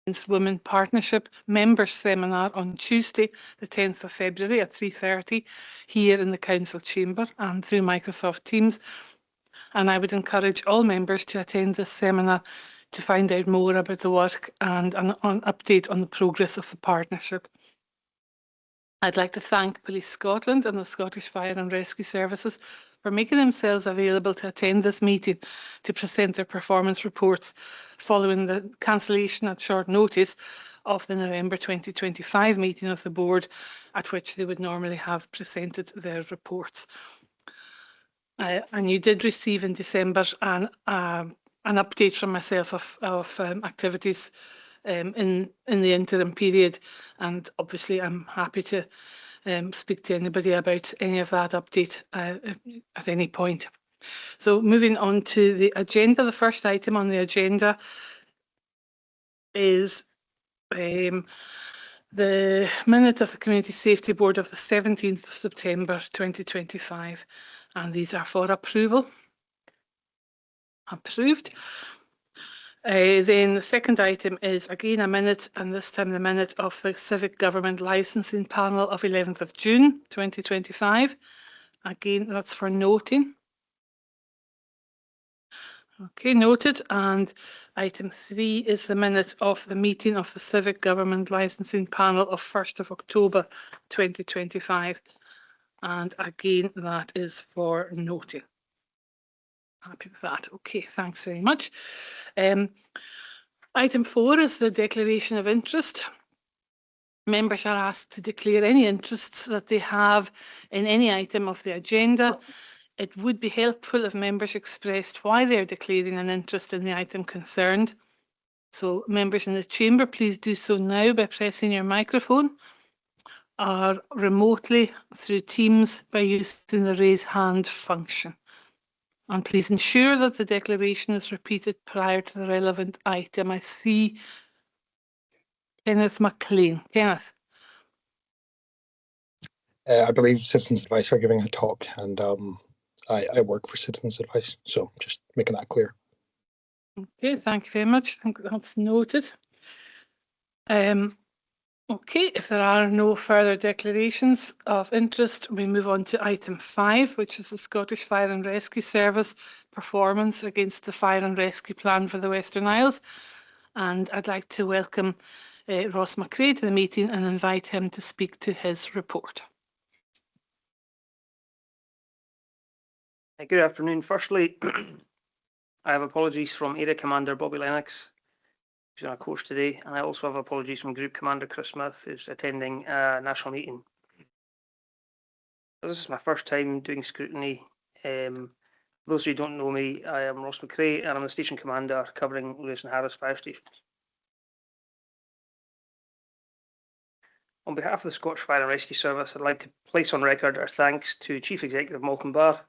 Against Women Partnership Members Seminar on Tuesday, the 10th of February at 3:30 here in the Council Chamber and through Microsoft Teams. And I would encourage all members to attend this seminar to find out more about the work and an update on the progress of the partnership. I'd like to thank Police Scotland and the Scottish Fire and Rescue Services for making themselves available to attend this meeting to present their performance reports following the cancellation at short notice of the November 2025 meeting of the board, at which they would normally have presented their reports. And you did receive in December an update from myself of activities in the interim period, and obviously I'm happy to speak to anybody about any of that update at any point. So moving on to the agenda, the first item on the agenda is the minute of the Community Safety Board of the 17th of September 2025, and these are for approval. Approved. Then the second item is again a minute, and this time the minute of the Civic Government Licensing Panel of 11th of June 2025. Again, that's for noting. Okay, noted. And item 3 is the minute of the meeting of the Civic Government Licensing Panel of 1st of October 2025. And again, that is for noting. Happy with that. Okay, thanks very much. Item 4 is the declaration of interest. Members are asked to declare any interests that they have in any item of the agenda. It would be helpful if members expressed why they are declaring an interest in the item concerned. So members in the chamber, please do so now by pressing your microphone or remotely through Teams by using the raise hand function. And please ensure that the declaration is repeated prior to the relevant item. I see Kenneth McLean. Kenneth. I believe Citizens Advice are giving a talk, and I work for Citizens Advice, so just making that clear. Okay, thank you very much. I think that's noted. Okay, if there are no further declarations of interest, we move on to item 5, which is the Scottish Fire and Rescue Service performance against the Fire and Rescue Plan for the Western Isles. And I'd like to welcome Ross McCrae to the meeting and invite him to speak to his report. Good afternoon. Firstly, I have apologies from Area Commander Bobby Lennox, who's on a course today, and I also have apologies from Group Commander Chris Smith, who's attending a national meeting. This is my first time doing scrutiny. For those who don't know me, I am Ross McCrae, and I'm the Station Commander covering Lewis and Harris Fire Stations. On behalf of the Scottish Fire and Rescue Service, I'd like to place on record our thanks to Chief Executive Malcolm Barr,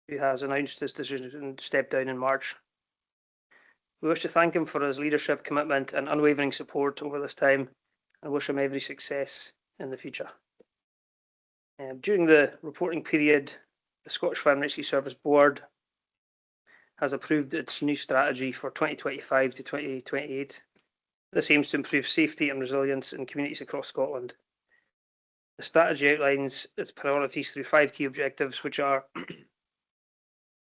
who has announced his decision to step down in March. We wish to thank him for his leadership, commitment and unwavering support over this time, and wish him every success in the future. During the reporting period, the Scottish Fire and Rescue Service Board has approved its new strategy for 2025 to 2028. This aims to improve safety and resilience in communities across Scotland. The strategy outlines its priorities through 5 key objectives, which are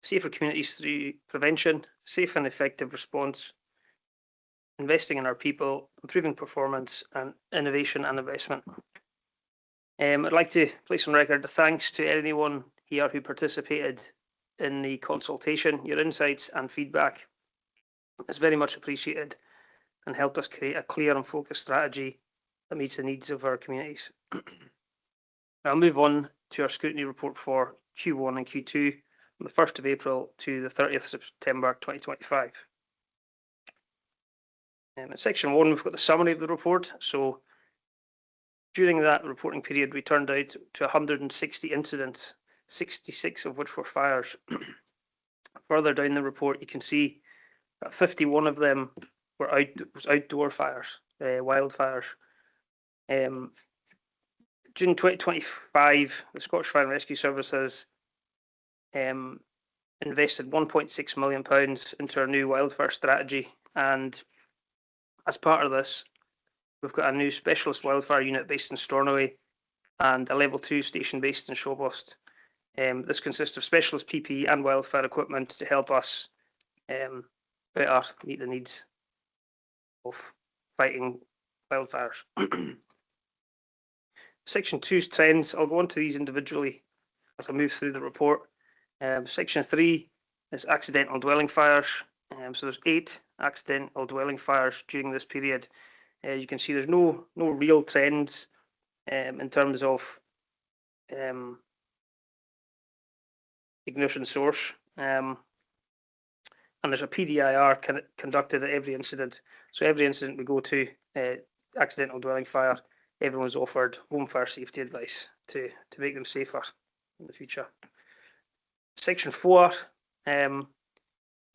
safer communities through prevention, safe and effective response, investing in our people, improving performance, and innovation and investment. I'd like to place on record the thanks to anyone here who participated in the consultation. Your insights and feedback is very much appreciated and helped us create a clear and focused strategy that meets the needs of our communities. I'll move on to our scrutiny report for Q1 and Q2 from the 1st of April to the 30th of September 2025. In section 1, we've got the summary of the report. So during that reporting period, we turned out to 160 incidents, 66 of which were fires. Further down the report, you can see that 51 of them were outdoor fires, wildfires. June 2025, the Scottish Fire and Rescue Service has invested £1.6 million into our new wildfire strategy, and As part of this, we've got a new specialist wildfire unit based in Stornoway and a level 2 station based in Shawbost. This consists of specialist PPE and wildfire equipment to help us better meet the needs of fighting wildfires. Section 2's trends. I'll go on to these individually as I move through the report. Section 3 is accidental dwelling fires. So there's 8 accidental dwelling fires during this period. You can see there's no real trends in terms of ignition source. And there's a PDIR conducted at every incident. So every incident we go to, accidental dwelling fire, everyone's offered home fire safety advice to make them safer in the future. Section 4,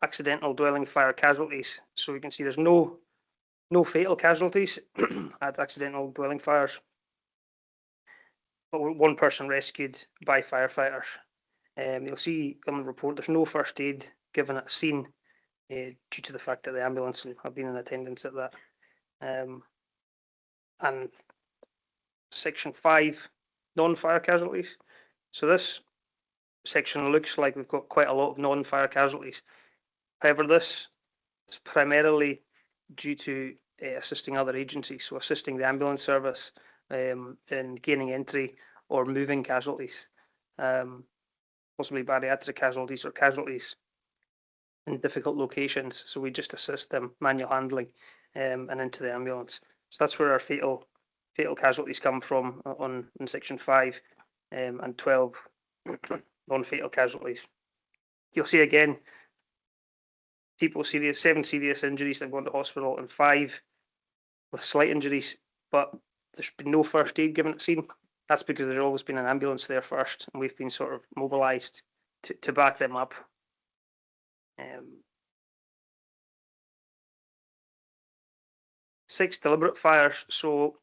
accidental dwelling fire casualties. So we can see there's no fatal casualties at accidental dwelling fires, but one person rescued by firefighters. You'll see on the report there's no first aid given at scene due to the fact that the ambulance have been in attendance at that. And section 5, non-fire casualties. So this section looks like we've got quite a lot of non-fire casualties. However, this is primarily due to assisting other agencies, so assisting the ambulance service in gaining entry or moving casualties, possibly bariatric casualties or casualties in difficult locations. So we just assist them manual handling and into the ambulance. So that's where our fatal casualties come from in section 5 and 12 non-fatal casualties. You'll see again people 7 serious injuries that have gone to hospital and 5 with slight injuries, but there's been no first aid given at scene. That's because there's always been an ambulance there first, and we've been sort of mobilised to back them up. 6 deliberate fires. So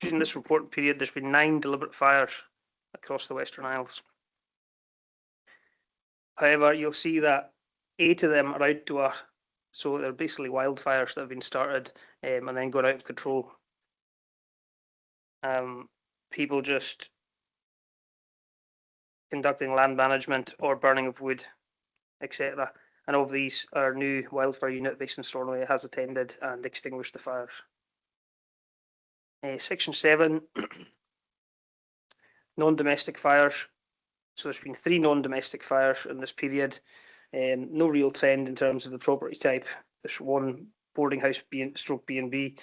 during this reporting period, there's been 9 deliberate fires across the Western Isles. However, you'll see that 8 of them are outdoor, so they're basically wildfires that have been started and then gone out of control. People just conducting land management or burning of wood, etc. And of these, our new wildfire unit based in Stornoway has attended and extinguished the fires. Section 7, non-domestic fires. So there's been 3 non-domestic fires in this period. No real trend in terms of the property type. There's 1 boarding house stroke B&B,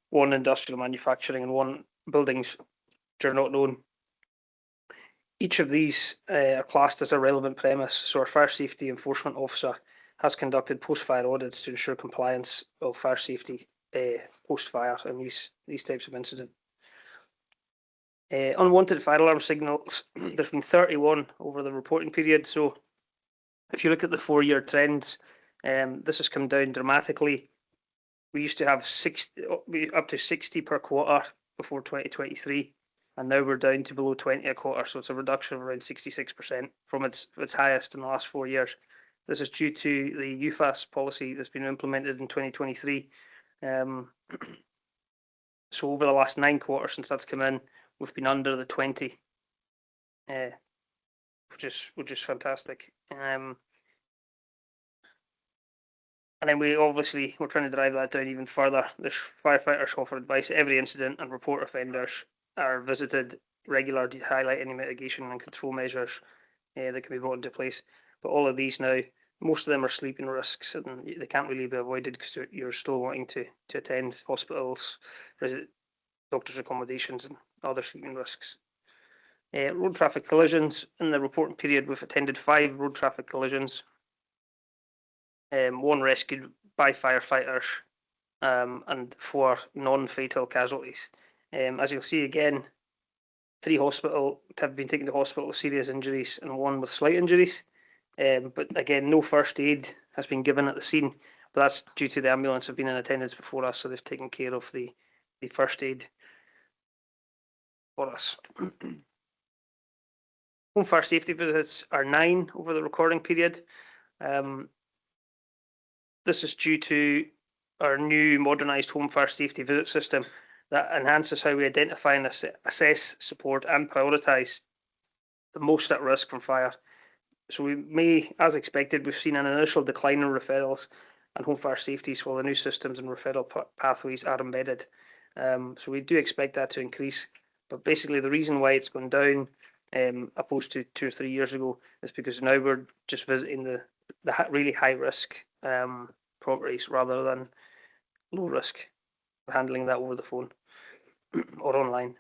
1 industrial manufacturing, and 1 buildings which are not known. Each of these are classed as a relevant premise, so our fire safety enforcement officer has conducted post-fire audits to ensure compliance of fire safety post-fire in these types of incident. Unwanted fire alarm signals, there's been 31 over the reporting period. So if you look at the 4-year trends, this has come down dramatically. We used to have up to 60 per quarter before 2023, and now we're down to below 20 a quarter. So it's a reduction of around 66% from its highest in the last 4 years. This is due to the UFAS policy that's been implemented in 2023. So over the last 9 quarters since that's come in, we've been under the 20, which is fantastic. And then we're trying to drive that down even further. There's firefighters offer advice at every incident, and report offenders are visited regularly to highlight any mitigation and control measures that can be brought into place. But all of these now, most of them are sleeping risks, and they can't really be avoided because you're still wanting to attend hospitals, doctors' accommodations, and other sleeping risks. Road traffic collisions. In the reporting period, we've attended 5 road traffic collisions, 1 rescued by firefighters, and 4 non-fatal casualties. As you'll see again, 3 have been taken to hospital with serious injuries and 1 with slight injuries. But again, no first aid has been given at the scene, but that's due to the ambulance have been in attendance before us, so they've taken care of the first aid for us. Home fire safety visits are 9 over the recording period. This is due to our new modernised home fire safety visit system that enhances how we identify and assess, support and prioritise the most at risk from fire. So we may, as expected, we've seen an initial decline in referrals and home fire safeties while the new systems and referral pathways are embedded. So we do expect that to increase. But basically the reason why it's gone down opposed to 2 or 3 years ago is because now we're just visiting the really high risk properties rather than low risk. We're handling that over the phone or online.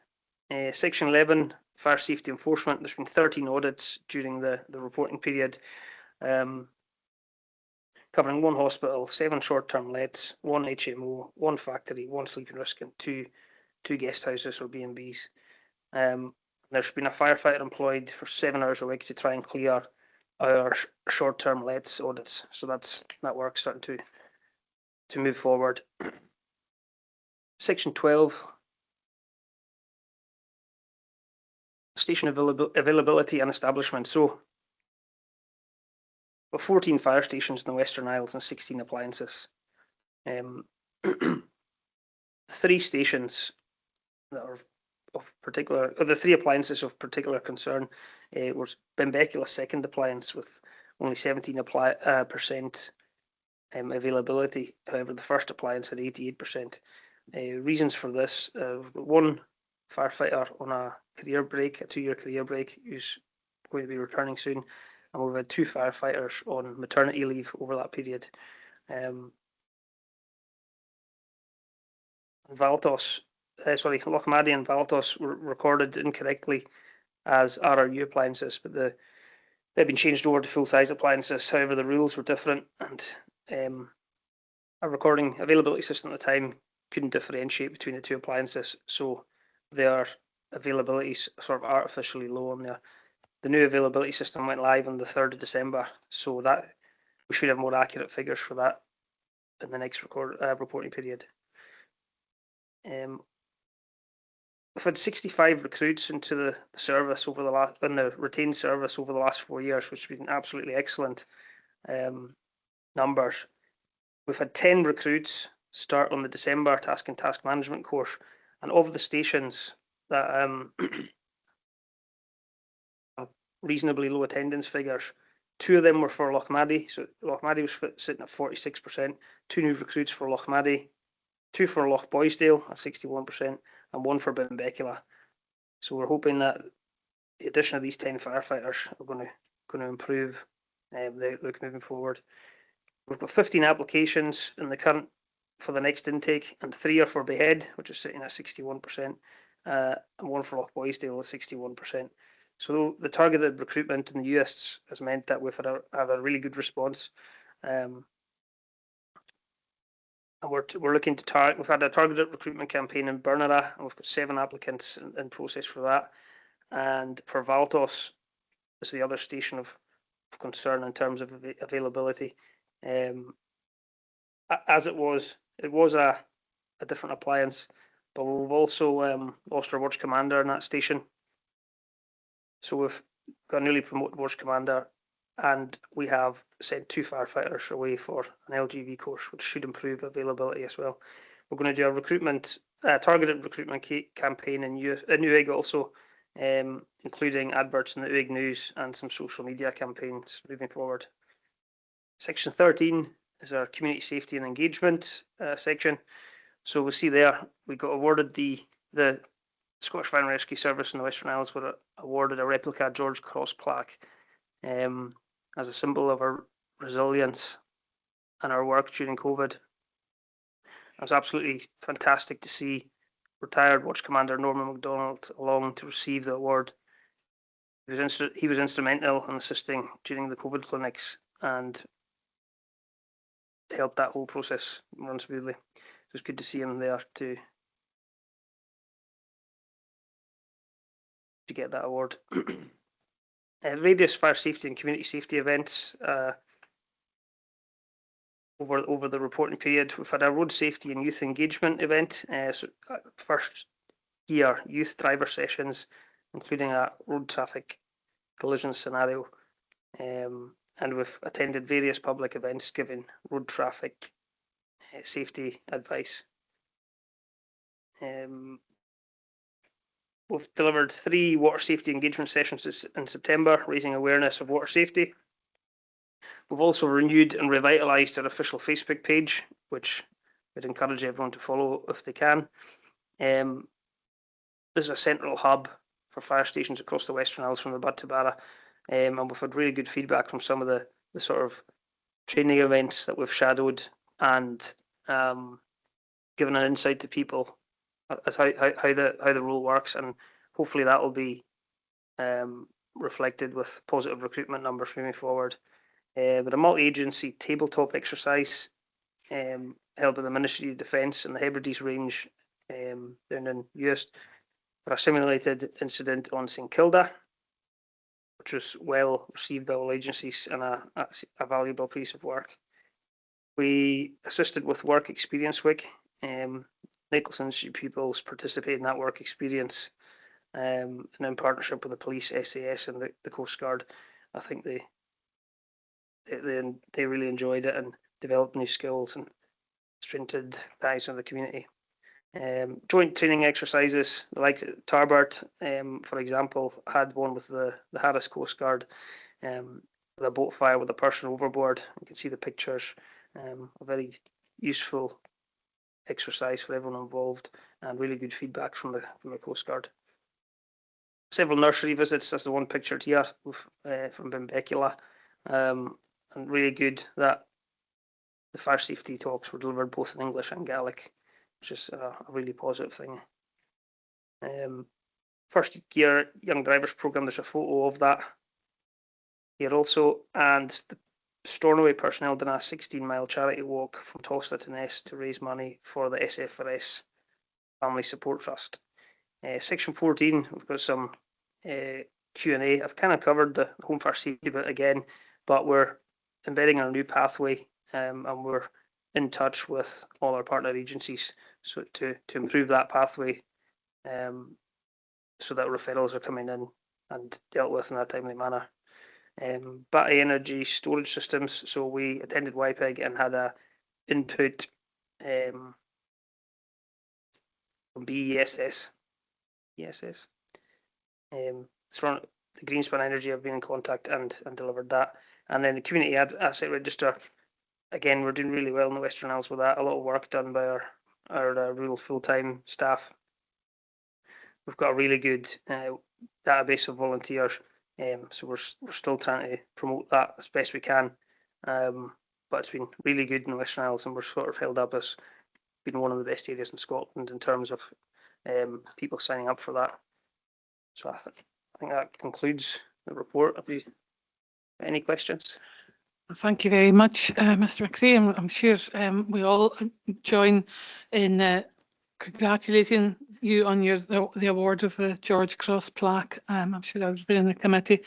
Section 11, fire safety enforcement. There's been 13 audits during the reporting period, covering 1 hospital, 7 short-term lets, 1 HMO, 1 factory, 1 sleeping risk, and two guest houses or B&Bs. There's been a firefighter employed for 7 hours a week to try and clear our short-term lets audits. So that work's starting to move forward. Section 12, station availability and establishment. So, we've 14 fire stations in the Western Isles and 16 appliances. 3 stations that are of particular, or the 3 appliances of particular concern was Benbecula's second appliance with only 17% availability. However, the first appliance had 88%. Reasons for this: we've got 1 firefighter on a career break, a 2-year career break, who's going to be returning soon, and we've had 2 firefighters on maternity leave over that period. Lochmaddy and Valtos were recorded incorrectly as RRU appliances, but they've been changed over to full-size appliances. However, the rules were different, and a recording availability system at the time couldn't differentiate between the 2 appliances, so their availability is sort of artificially low on there. The new availability system went live on the 3rd of December, so that we should have more accurate figures for that in the next reporting period. We've had 65 recruits into the service over the retained service over the last 4 years, which has been absolutely excellent numbers. We've had 10 recruits start on the December task and task management course, and of the stations that have reasonably low attendance figures, 2 of them were for Lochmaddy. So Lochmaddy was sitting at 46%, 2 new recruits for Lochmaddy, 2 for Lochboysdale at 61%, and 1 for Benbecula. So we're hoping that the addition of these 10 firefighters are going to improve the outlook moving forward. We've got 15 applications in the current for the next intake, and 3 are for Behead, which is sitting at 61%, and 1 for Lochboysdale at 61%. So the targeted recruitment in the US has meant that we've had a really good response. And we're looking to we've had a targeted recruitment campaign in Bernera, and we've got 7 applicants in process for that. And for Valtos, this is the other station of concern in terms of availability. As it was a different appliance, but we've also lost our watch commander in that station. So we've got a newly promoted watch commander, and we have sent 2 firefighters away for an LGV course, which should improve availability as well. We're going to do a targeted recruitment campaign in Uig also, including adverts in the Uig News and some social media campaigns moving forward. Section 13 is our community safety and engagement section. So we'll see there, we got awarded the Scottish Fire and Rescue Service in the Western Isles were awarded a replica George Cross plaque as a symbol of our resilience and our work during COVID. It was absolutely fantastic to see retired Watch Commander Norman MacDonald along to receive the award. He was instrumental in assisting during the COVID clinics and helped that whole process run smoothly. It was good to see him there to get that award. Various fire safety and community safety events over the reporting period. We've had a road safety and youth engagement event. First year youth driver sessions, including a road traffic collision scenario, and we've attended various public events giving road traffic safety advice. We've delivered 3 water safety engagement sessions in September, raising awareness of water safety. We've also renewed and revitalised our official Facebook page, which we'd encourage everyone to follow if they can. This is a central hub for fire stations across the Western Isles from the Bud to Barra, and we've had really good feedback from some of the sort of training events that we've shadowed, and given an insight to people as how the role works, and hopefully that will be reflected with positive recruitment numbers moving forward. But a multi-agency tabletop exercise held by the Ministry of Defence and the Hebrides Range down in Uist for a simulated incident on St Kilda, which was well received by all agencies and a valuable piece of work. We assisted with Work Experience Week. Nicholson Institute pupils participated in that work experience, and in partnership with the police, SAS, and the Coast Guard. I think they really enjoyed it and developed new skills and strengthened ties with the community. Joint training exercises, like Tarbert, for example, had one with the Harris Coast Guard, with a boat fire with a person overboard. You can see the pictures. A very useful exercise for everyone involved, and really good feedback from the Coast Guard. Several nursery visits, as the one pictured here from Benbecula, and really good that the fire safety talks were delivered both in English and Gaelic, which is a really positive thing. First year Young Drivers Programme, there's a photo of that here also, and the Stornoway personnel did a 16-mile charity walk from Tosta to Ness to raise money for the SFRS Family Support Trust. Section 14, we've got some Q&A. I've kind of covered the home fire safety bit again, but we're embedding our new pathway, and we're in touch with all our partner agencies so to improve that pathway, so that referrals are coming in and dealt with in a timely manner. Battery energy storage systems. So we attended YPEG and had a input from BESS. So the Greenspan Energy have been in contact and delivered that. And then the community asset register. Again, we're doing really well in the Western Isles with that. A lot of work done by our rural full-time staff. We've got a really good database of volunteers. So we're still trying to promote that as best we can, but it's been really good in the Western Isles, and we're sort of held up as being one of the best areas in Scotland in terms of people signing up for that. So I think that concludes the report. Have you any questions? Thank you very much, Mr. McCrea. I'm sure we all join in congratulating you on the award of the George Cross plaque. I'm sure everybody in the committee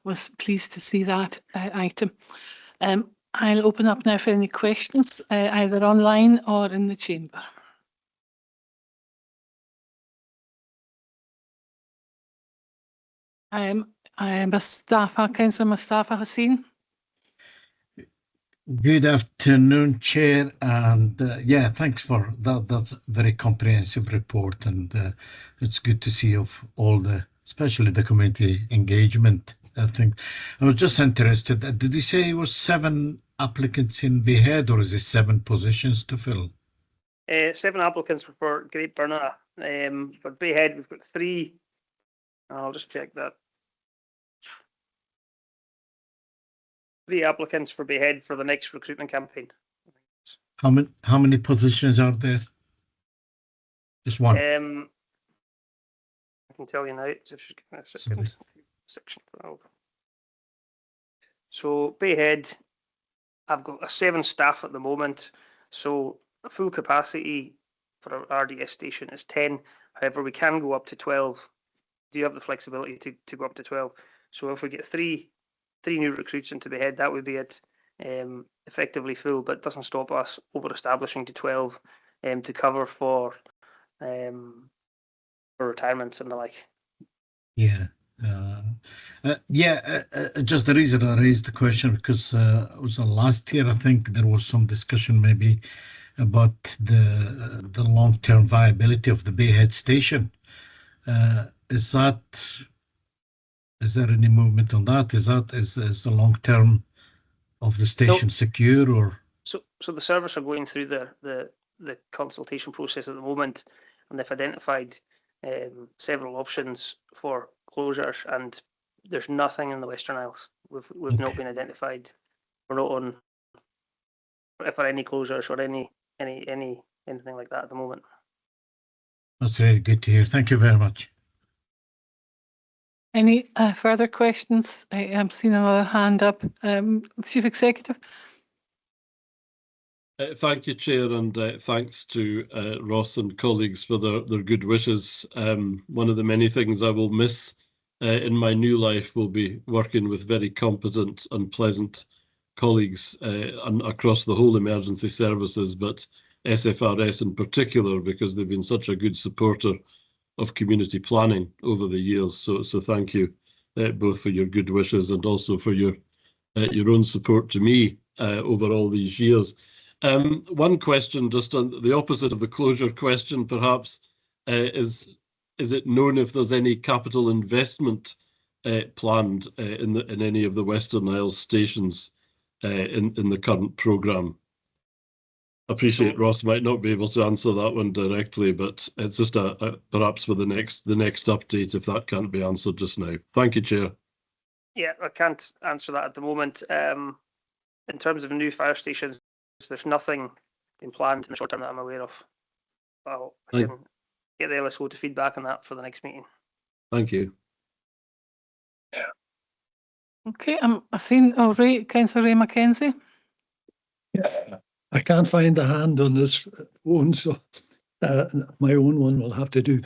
was pleased to see that item. I'll open up now for any questions, either online or in the chamber. Councillor Mustafa Hussain. Good afternoon, Chair, and yeah, thanks for that. That's a very comprehensive report, and it's good to see of all especially the community engagement. I think I was just interested. Did you say it was 7 applicants in Behead, or is it 7 positions to fill? 7 applicants for Great Burnagh. For Behead, we've got 3. I'll just check that. 3 applicants for Behead for the next recruitment campaign. How many positions are there? Just 1. I can tell you now. Just give me a second. Section 12. So Behead, I've got 7 staff at the moment. So a full capacity for our RDS station is 10. However, we can go up to 12. Do you have the flexibility to go up to 12? So if we get 3 new recruits into Behead, that would be it, effectively full, but doesn't stop us over establishing to 12 to cover for retirements and the like. Yeah. Just the reason I raised the question because it was last year, I think there was some discussion maybe about the long-term viability of the Bayhead station. Is there any movement on that? Is the long-term of the station secure, or? So the service are going through the consultation process at the moment, and they've identified several options for closures, and there's nothing in the Western Isles. We've not been identified. We're not on for any closures or anything like that at the moment. That's really good to hear. Thank you very much. Any further questions? I am seeing another hand up. Chief Executive. Thank you, Chair, and thanks to Ross and colleagues for their good wishes. One of the many things I will miss in my new life will be working with very competent and pleasant colleagues across the whole emergency services, but SFRS in particular, because they've been such a good supporter of community planning over the years. So thank you both for your good wishes and also for your own support to me over all these years. One question, just on the opposite of the closure question, perhaps, is it known if there's any capital investment planned in any of the Western Isles stations in the current programme? I appreciate Ross might not be able to answer that one directly, but it's just perhaps for the next update if that can't be answered just now. Thank you, Chair. Yeah, I can't answer that at the moment. In terms of new fire stations, there's nothing in planned in the short term that I'm aware of. I can get the LSO to feedback on that for the next meeting. Thank you. Okay, I've seen Councillor Ray Mackenzie. Yeah, I can't find the hand on this one, so my own one will have to do.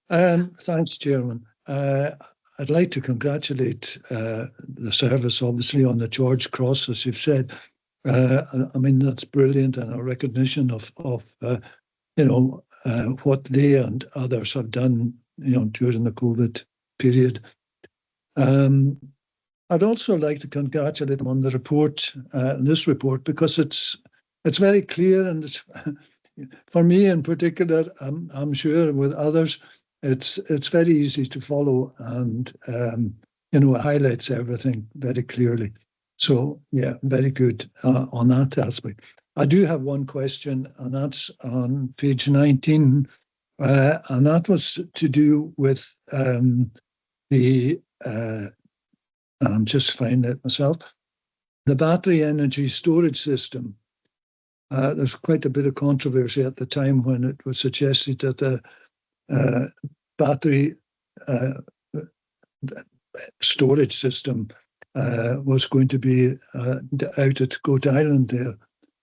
Thanks, Chairman. I'd like to congratulate the service, obviously, on the George Cross, as you've said. I mean, that's brilliant, and a recognition of what they and others have done, during the COVID period. I'd also like to congratulate them on the report, this report, because it's very clear, and it's, for me in particular, I'm sure with others, it's very easy to follow, and it highlights everything very clearly. So yeah, very good on that aspect. I do have one question, and that's on page 19, and that was to do with the I'm just finding it myself, the battery energy storage system. There's quite a bit of controversy at the time when it was suggested that the battery storage system was going to be out at Goat Island there.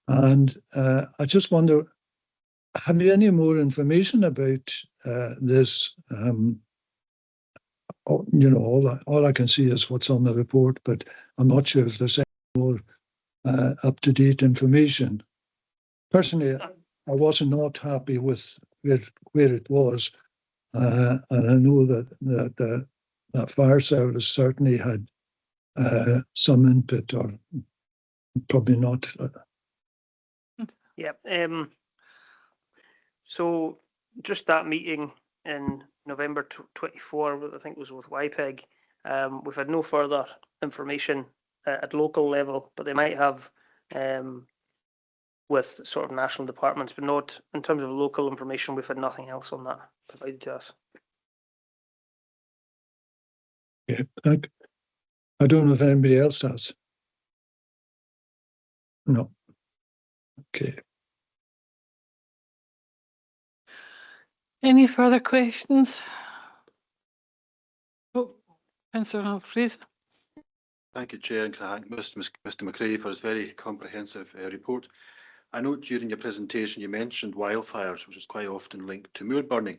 And I just wonder, have you any more information about this? All I can see is what's on the report, but I'm not sure if there's any more up-to-date information. Personally, I was not happy with where it was, and I know that fire service certainly had some input, or probably not. Yeah. So just that meeting in November 24, I think, was with YPEG. We've had no further information at local level, but they might have with sort of national departments, but not in terms of local information. We've had nothing else on that provided to us. Yeah, I don't know if anybody else has. No. Okay. Any further questions? Oh, Councillor Fraser. Thank you, Chair, and can I thank Mr McCrae for his very comprehensive report. I note during your presentation you mentioned wildfires, which is quite often linked to moor burning.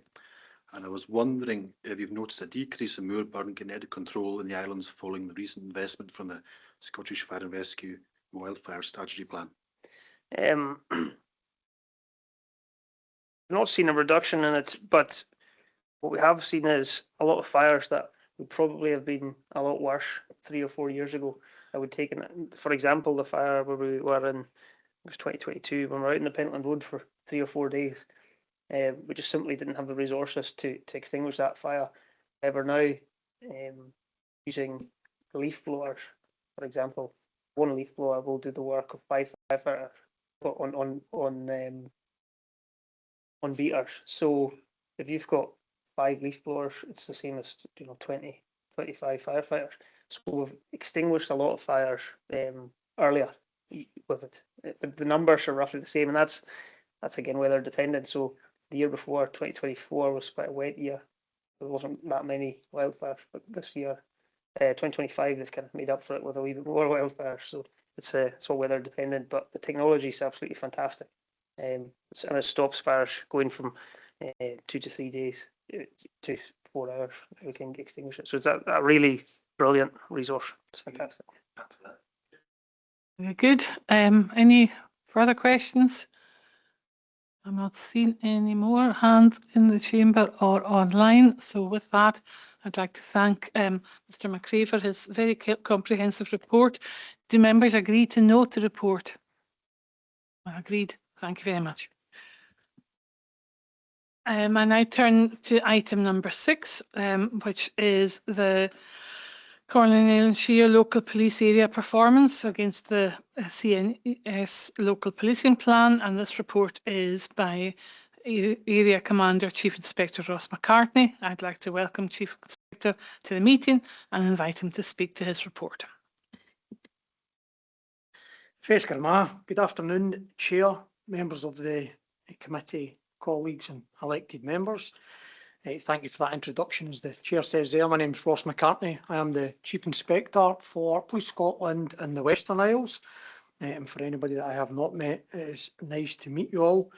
And I was wondering if you've noticed a decrease in moor burn kinetic control in the islands following the recent investment from the Scottish Fire and Rescue Wildfire Strategy Plan. I've not seen a reduction in it, but what we have seen is a lot of fires that would probably have been a lot worse 3 or 4 years ago. I would take, for example, the fire where we were in, it was 2022, when we were out in the Pentland Road for 3 or 4 days. We just simply didn't have the resources to extinguish that fire. However, now using leaf blowers, for example, one leaf blower will do the work of 5 firefighters on beaters. So if you've got 5 leaf blowers, it's the same as 20, 25 firefighters. So we've extinguished a lot of fires earlier with it. The numbers are roughly the same, and that's again weather dependent. So the year before, 2024, was quite a wet year. There wasn't that many wildfires, but this year, 2025, they've kind of made up for it with a wee bit more wildfires. So it's all weather dependent, but the technology is absolutely fantastic. And it stops fires going from 2 to 3 days to 4 hours. We can extinguish it. So it's a really brilliant resource. It's fantastic. Very good. Any further questions? I'm not seeing any more hands in the chamber or online. So with that, I'd like to thank Mr. McCrae for his very comprehensive report. Do members agree to note the report? Agreed. Thank you very much. I now turn to item number 6, which is the Comhairle and Siar local police area performance against the CNS local policing plan, and this report is by Area Commander Chief Inspector Ross McCartney. I'd like to welcome Chief Inspector to the meeting and invite him to speak to his report. Good afternoon, Chair, members of the committee, colleagues and elected members. Thank you for that introduction. As the Chair says there, my name is Ross McCartney. I am the Chief Inspector for Police Scotland in the Western Isles. And for anybody that I have not met, it's nice to meet you all.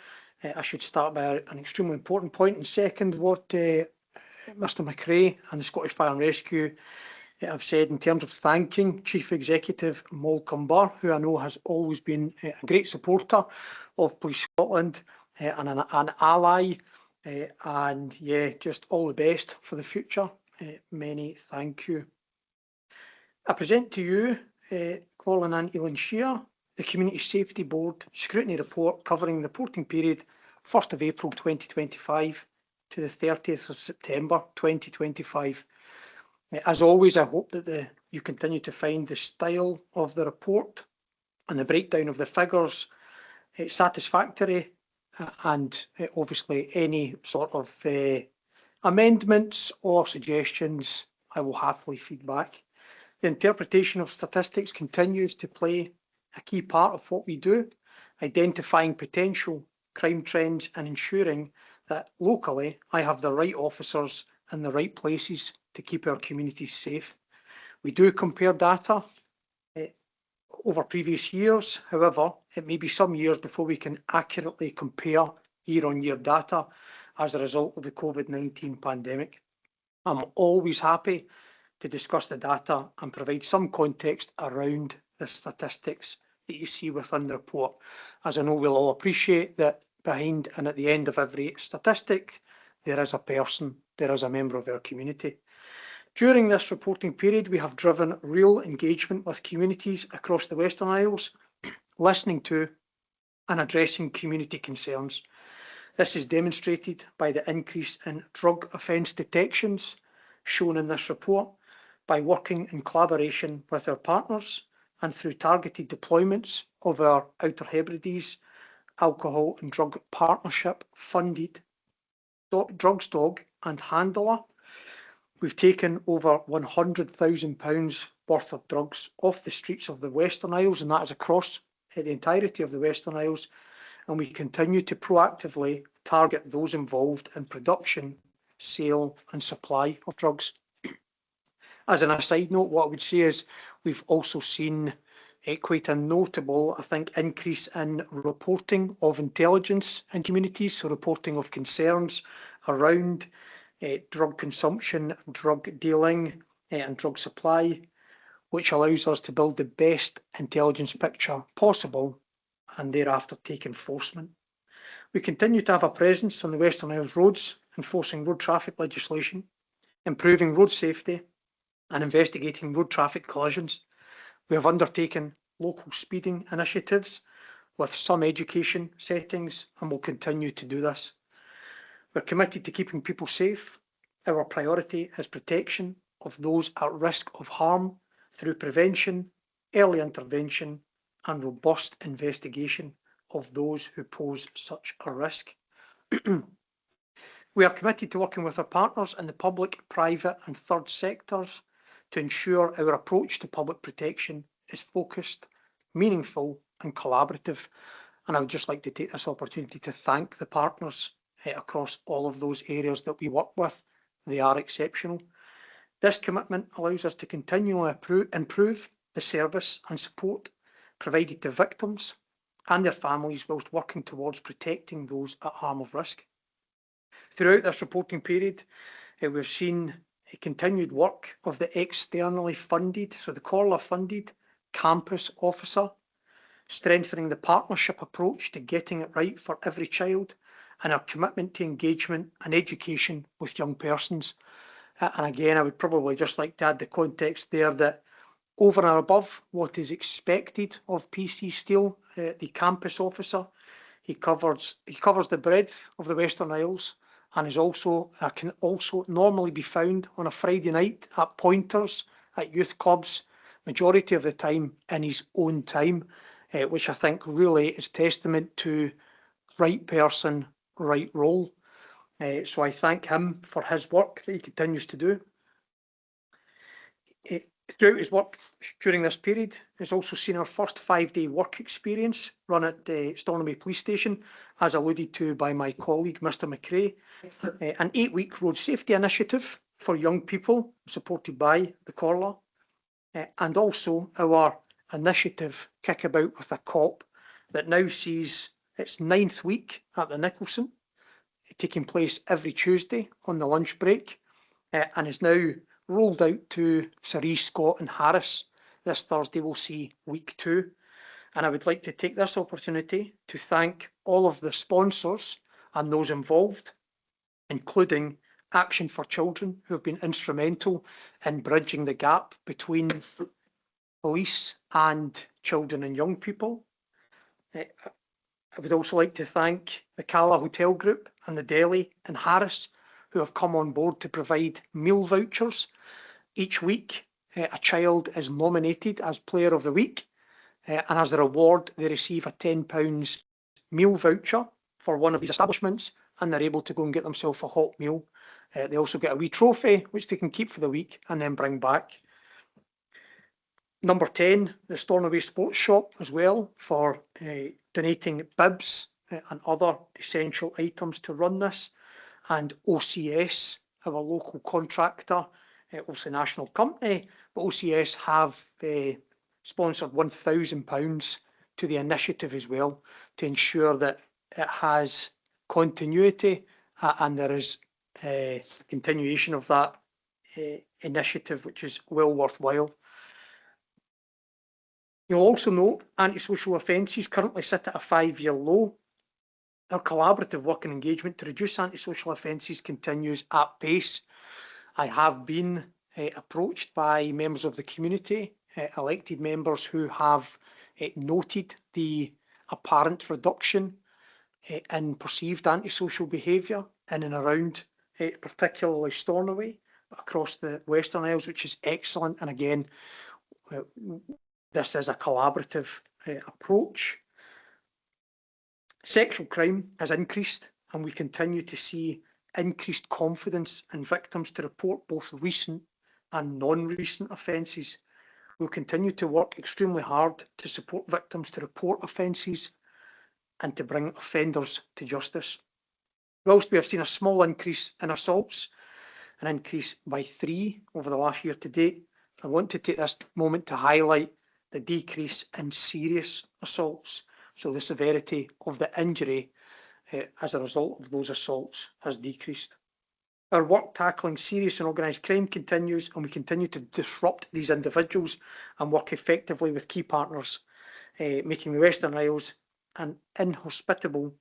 I should start by an extremely important point and second what Mr. McCrae and the Scottish Fire and Rescue have said in terms of thanking Chief Executive Malcolm Burr, who I know has always been a great supporter of Police Scotland and an ally. And yeah, just all the best for the future. Many thank you. I present to you Comhairle and Eilean Siar, the Community Safety Board Scrutiny Report covering the reporting period 1st of April 2025 to the 30th of September 2025. As always, I hope that you continue to find the style of the report and the breakdown of the figures satisfactory, and obviously any sort of amendments or suggestions I will happily feed back. The interpretation of statistics continues to play a key part of what we do, identifying potential crime trends and ensuring that locally I have the right officers in the right places to keep our communities safe. We do compare data over previous years. However, it may be some years before we can accurately compare year-on-year data as a result of the COVID-19 pandemic. I'm always happy to discuss the data and provide some context around the statistics that you see within the report, as I know we'll all appreciate that behind and at the end of every statistic, there is a person, there is a member of our community. During this reporting period, we have driven real engagement with communities across the Western Isles, listening to and addressing community concerns. This is demonstrated by the increase in drug offence detections shown in this report, by working in collaboration with our partners and through targeted deployments of our Outer Hebrides Alcohol and Drug Partnership funded drugs dog and handler. We've taken over £100,000 worth of drugs off the streets of the Western Isles, and that is across the entirety of the Western Isles. And we continue to proactively target those involved in production, sale and supply of drugs. As an aside note, what I would say is we've also seen quite a notable, I think, increase in reporting of intelligence in communities, so reporting of concerns around drug consumption, drug dealing and drug supply, which allows us to build the best intelligence picture possible and thereafter take enforcement. We continue to have a presence on the Western Isles roads, enforcing road traffic legislation. improving road safety and investigating road traffic collisions. We have undertaken local speeding initiatives with some education settings and will continue to do this. We're committed to keeping people safe. Our priority is protection of those at risk of harm through prevention, early intervention and robust investigation of those who pose such a risk. We are committed to working with our partners in the public, private and third sectors to ensure our approach to public protection is focused, meaningful and collaborative. And I would just like to take this opportunity to thank the partners across all of those areas that we work with. They are exceptional. This commitment allows us to continually improve the service and support provided to victims and their families whilst working towards protecting those at harm of risk. Throughout this reporting period, we've seen a continued work of the externally funded, so the Comhairle funded campus officer, strengthening the partnership approach to getting it right for every child and our commitment to engagement and education with young persons. And again, I would probably just like to add the context there that over and above what is expected of PC Steele, the campus officer, he covers the breadth of the Western Isles and is also can also normally be found on a Friday night at pointers, at youth clubs, majority of the time in his own time, which I think really is testament to right person, right role. So I thank him for his work that he continues to do. Throughout his work during this period, he's also seen our first 5-day work experience run at Stornoway Police Station, as alluded to by my colleague, Mr. McRae. An 8-week road safety initiative for young people supported by the Comhairle, and also our initiative Kickabout with a Cop that now sees its 9th week at the Nicholson, taking place every Tuesday on the lunch break, and is now rolled out to Siar, Scott and Harris. This Thursday we'll see week 2. And I would like to take this opportunity to thank all of the sponsors and those involved, including Action for Children, who have been instrumental in bridging the gap between police and children and young people. I would also like to thank the Cala Hotel Group and the Deli in Harris, who have come on board to provide meal vouchers. Each week, a child is nominated as Player of the Week, and as a reward, they receive a £10 meal voucher for one of these establishments, and they're able to go and get themselves a hot meal. They also get a wee trophy, which they can keep for the week and then bring back. Number 10, the Stornoway Sports Shop as well, for donating bibs and other essential items to run this. And OCS, our local contractor, also a national company, but OCS have sponsored £1,000 to the initiative as well, to ensure that it has continuity and there is a continuation of that initiative, which is well worthwhile. You'll also note antisocial offences currently sit at a 5-year low. Our collaborative work and engagement to reduce antisocial offences continues at pace. I have been approached by members of the community, elected members, who have noted the apparent reduction in perceived antisocial behaviour in and around particularly Stornoway, but across the Western Isles, which is excellent. And again, this is a collaborative approach. Sexual crime has increased, and we continue to see increased confidence in victims to report both recent and non-recent offences. We'll continue to work extremely hard to support victims to report offences and to bring offenders to justice. Whilst we have seen a small increase in assaults, an increase by 3 over the last year to date, I want to take this moment to highlight the decrease in serious assaults. So the severity of the injury as a result of those assaults has decreased. Our work tackling serious and organised crime continues, and we continue to disrupt these individuals and work effectively with key partners, making the Western Isles an inhospitable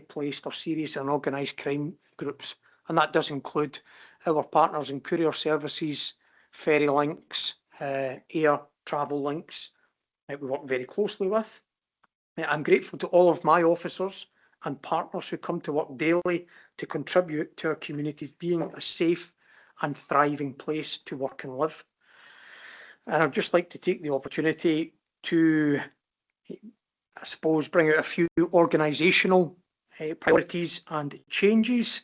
place for serious and organised crime groups and that does include our partners in courier services, ferry links, air travel links, we work very closely with. I'm grateful to all of my officers and partners who come to work daily to contribute to our communities being a safe and thriving place to work and live. And I'd just like to take the opportunity to, I suppose, bring out a few organisational priorities and changes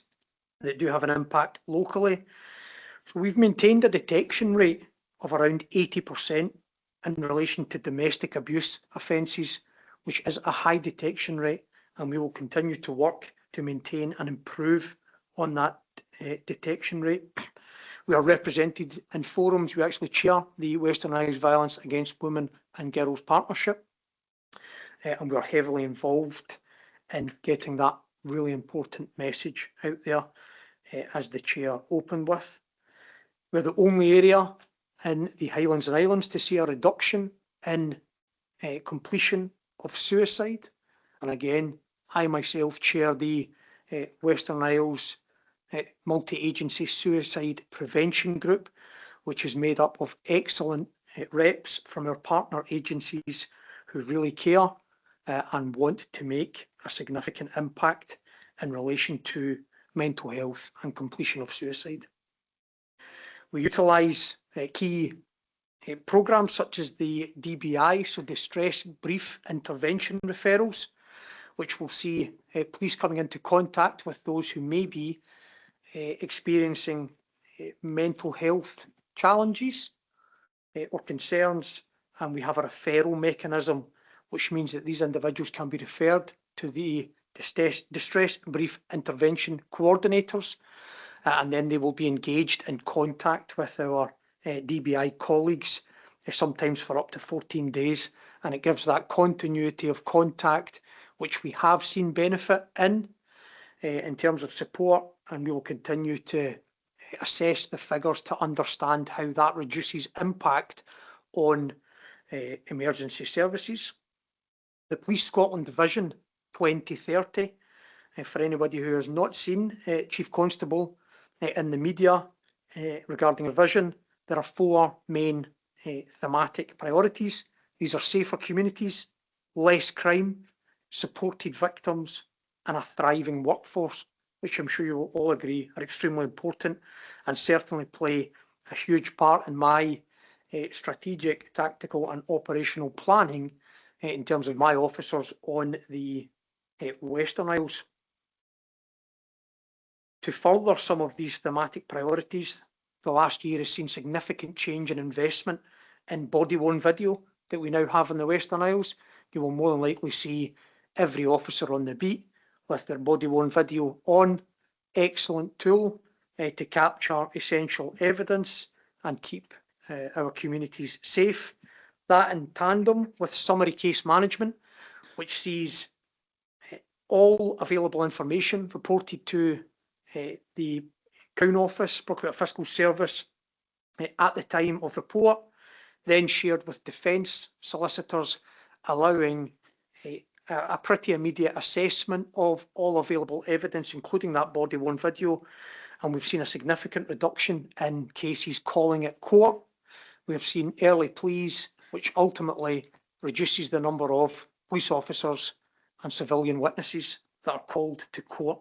that do have an impact locally. So we've maintained a detection rate of around 80% in relation to domestic abuse offences, which is a high detection rate, and we will continue to work to maintain and improve on that detection rate. We are represented in forums. We actually chair the Western Isles Violence Against Women and Girls Partnership, and we are heavily involved in getting that really important message out there, as the chair opened with. We're the only area in the Highlands and Islands to see a reduction in completion of suicide. And again, I myself chair the Western Isles Multi-Agency Suicide Prevention Group, which is made up of excellent reps from our partner agencies who really care and want to make a significant impact in relation to mental health and completion of suicide. We utilise key programmes such as the DBI, so Distress Brief Intervention Referrals, which will see police coming into contact with those who may be experiencing mental health challenges or concerns, and we have a referral mechanism, which means that these individuals can be referred to the Distress Brief Intervention Coordinators, and then they will be engaged in contact with our DBI colleagues, sometimes for up to 14 days, and it gives that continuity of contact, which we have seen benefit in terms of support, and we will continue to assess the figures to understand how that reduces impact on emergency services. The Police Scotland Vision 2030, for anybody who has not seen Chief Constable in the media regarding a vision, there are 4 main thematic priorities. These are safer communities, less crime, supported victims, and a thriving workforce, which I'm sure you will all agree are extremely important and certainly play a huge part in my strategic, tactical and operational planning in terms of my officers on the Western Isles. To further some of these thematic priorities, the last year has seen significant change in investment in body-worn video that we now have in the Western Isles. You will more than likely see every officer on the beat with their body-worn video on. Excellent tool to capture essential evidence and keep our communities safe. That in tandem with summary case management, which sees all available information reported to the Crown Office, Procurator Fiscal Service at the time of report, then shared with defence solicitors, allowing a pretty immediate assessment of all available evidence, including that body-worn video. And we've seen a significant reduction in cases calling at court. We have seen early pleas, which ultimately reduces the number of police officers and civilian witnesses that are called to court.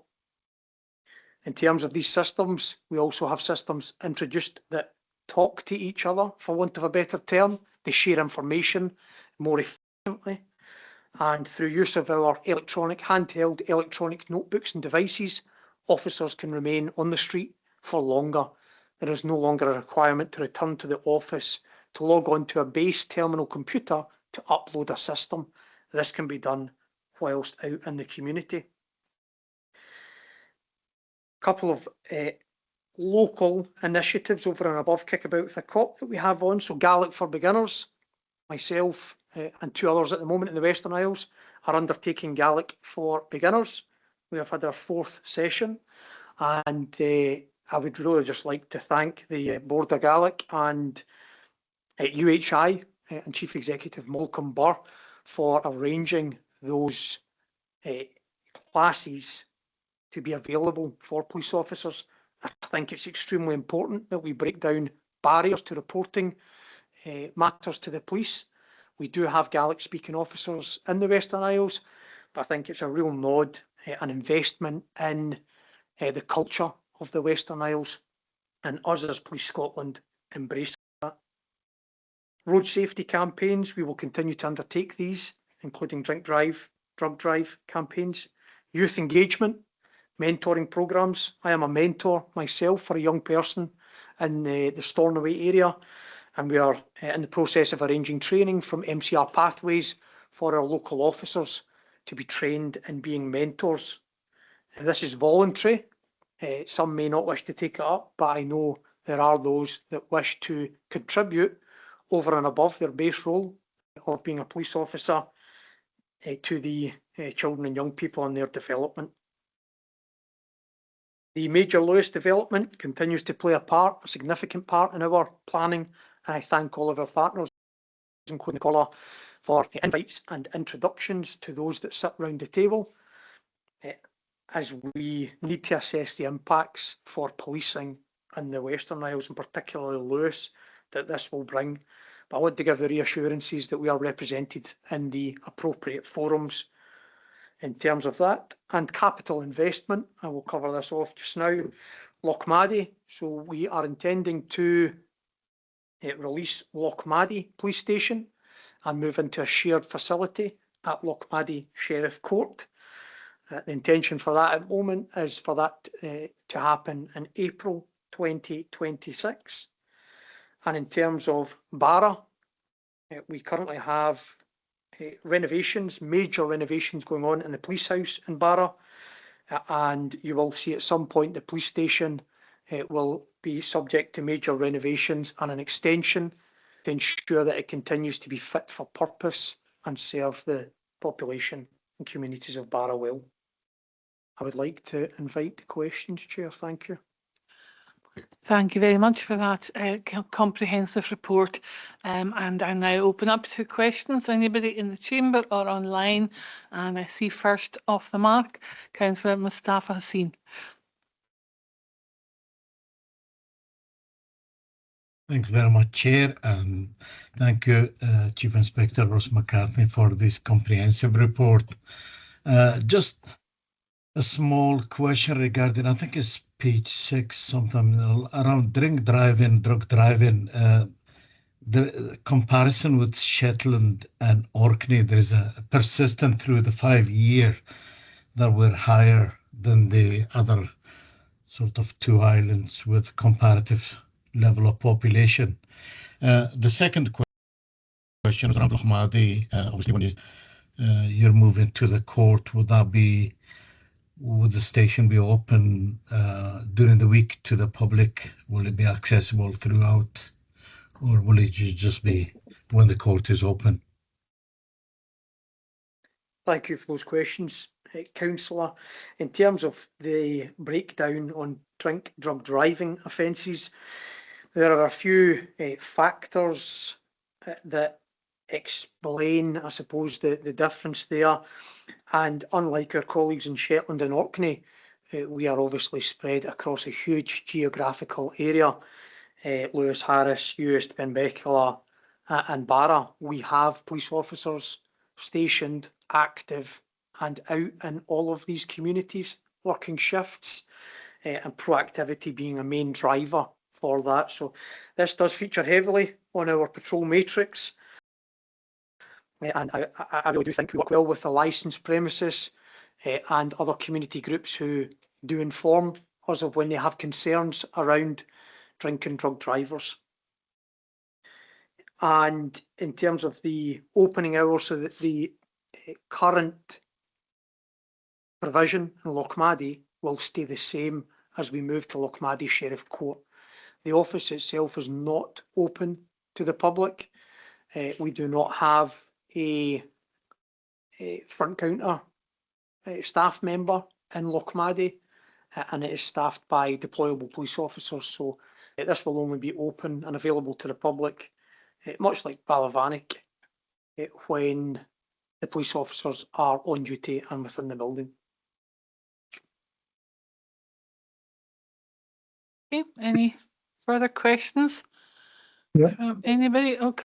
In terms of these systems, we also have systems introduced that talk to each other, for want of a better term. They share information more efficiently. And through use of our handheld electronic notebooks and devices, officers can remain on the street for longer. There is no longer a requirement to return to the office to log on to a base terminal computer to upload a system. This can be done whilst out in the community. A couple of local initiatives over and above Kickabout with a Cop that we have on. So Gaelic for Beginners, myself and 2 others at the moment in the Western Isles are undertaking Gaelic for Beginners. We have had our 4th session, and I would really just like to thank the Board of Gaelic and UHI and Chief Executive Malcolm Burr for arranging those classes to be available for police officers. I think it's extremely important that we break down barriers to reporting matters to the police. We do have Gaelic-speaking officers in the Western Isles, but I think it's a real nod, an investment in the culture of the Western Isles, and us as Police Scotland embrace that. Road safety campaigns, we will continue to undertake these, including drink drive, drug drive campaigns, youth engagement, mentoring programmes. I am a mentor myself for a young person in the Stornoway area, and we are in the process of arranging training from MCR Pathways for our local officers to be trained in being mentors. This is voluntary. Some may not wish to take it up, but I know there are those that wish to contribute over and above their base role of being a police officer to the children and young people and their development. The Major Lewis development continues to play a significant part in our planning, and I thank all of our partners, including Nicola, for invites and introductions to those that sit round the table, as we need to assess the impacts for policing in the Western Isles, and particularly Lewis, that this will bring. But I want to give the reassurances that we are represented in the appropriate forums in terms of that. And capital investment, I will cover this off just now. Lochmaddy, so we are intending to release Lochmaddy Police Station and move into a shared facility at Lochmaddy Sheriff Court. The intention for that at the moment is for that to happen in April 2026. And in terms of Barra, we currently have renovations, major renovations going on in the police house in Barra, and you will see at some point the police station will be subject to major renovations and an extension to ensure that it continues to be fit for purpose and serve the population and communities of Barra well. I would like to invite the questions, Chair. Thank you. Thank you very much for that comprehensive report. And I now open up to questions. Anybody in the chamber or online? And I see first off the mark, Councillor Mustafa Haseen. Thanks very much, Chair, and thank you, Chief Inspector Ross McCartney, for this comprehensive report. Just a small question regarding, I think it's page 6, something around drug driving. The comparison with Shetland and Orkney, there is a persistent through the 5 year that were higher than the other sort of 2 islands with comparative level of population. The second question is around Lochmaddy. Obviously, when you're moving to the court, would the station be open during the week to the public? Will it be accessible throughout, or will it just be when the court is open? Thank you for those questions, Councillor. In terms of the breakdown on drug driving offences, there are a few factors that explain, I suppose, the difference there. And unlike our colleagues in Shetland and Orkney, we are obviously spread across a huge geographical area. Lewis, Harris, Uist, Benbecula and Barra, we have police officers stationed, active and out in all of these communities, working shifts, and proactivity being a main driver for that. So this does feature heavily on our patrol matrix. And I really do think we work well with the licensed premises and other community groups who do inform us of when they have concerns around drink and drug drivers. And in terms of the opening hours, so that the current provision in Lochmaddy will stay the same as we move to Lochmaddy Sheriff Court. The office itself is not open to the public. We do not have a front counter staff member in Lochmaddy, and it is staffed by deployable police officers. So this will only be open and available to the public, much like Balavanik, when the police officers are on duty and within the building. Okay, any further questions? Yeah. From anybody? Okay,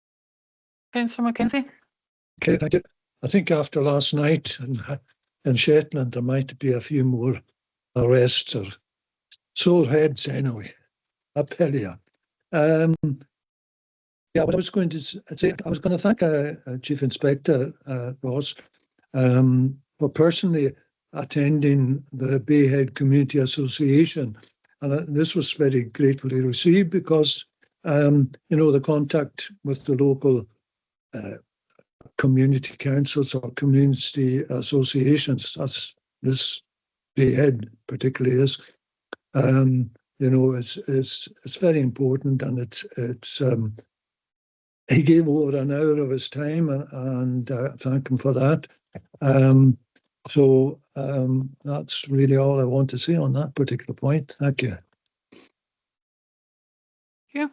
Councillor Mackenzie. Okay, thank you. I think after last night in Shetland, there might be a few more arrests or sore heads anyway. I tell you. Yeah, what I was going to say, I was going to thank Chief Inspector Ross for personally attending the Bayhead Community Association. And this was very gratefully received because, you know, the contact with the local community councils or community associations, as this Bayhead particularly is, you know, it's very important, and it's he gave over an hour of his time, and thank him for that. So that's really all I want to say on that particular point. Thank you. Thank you.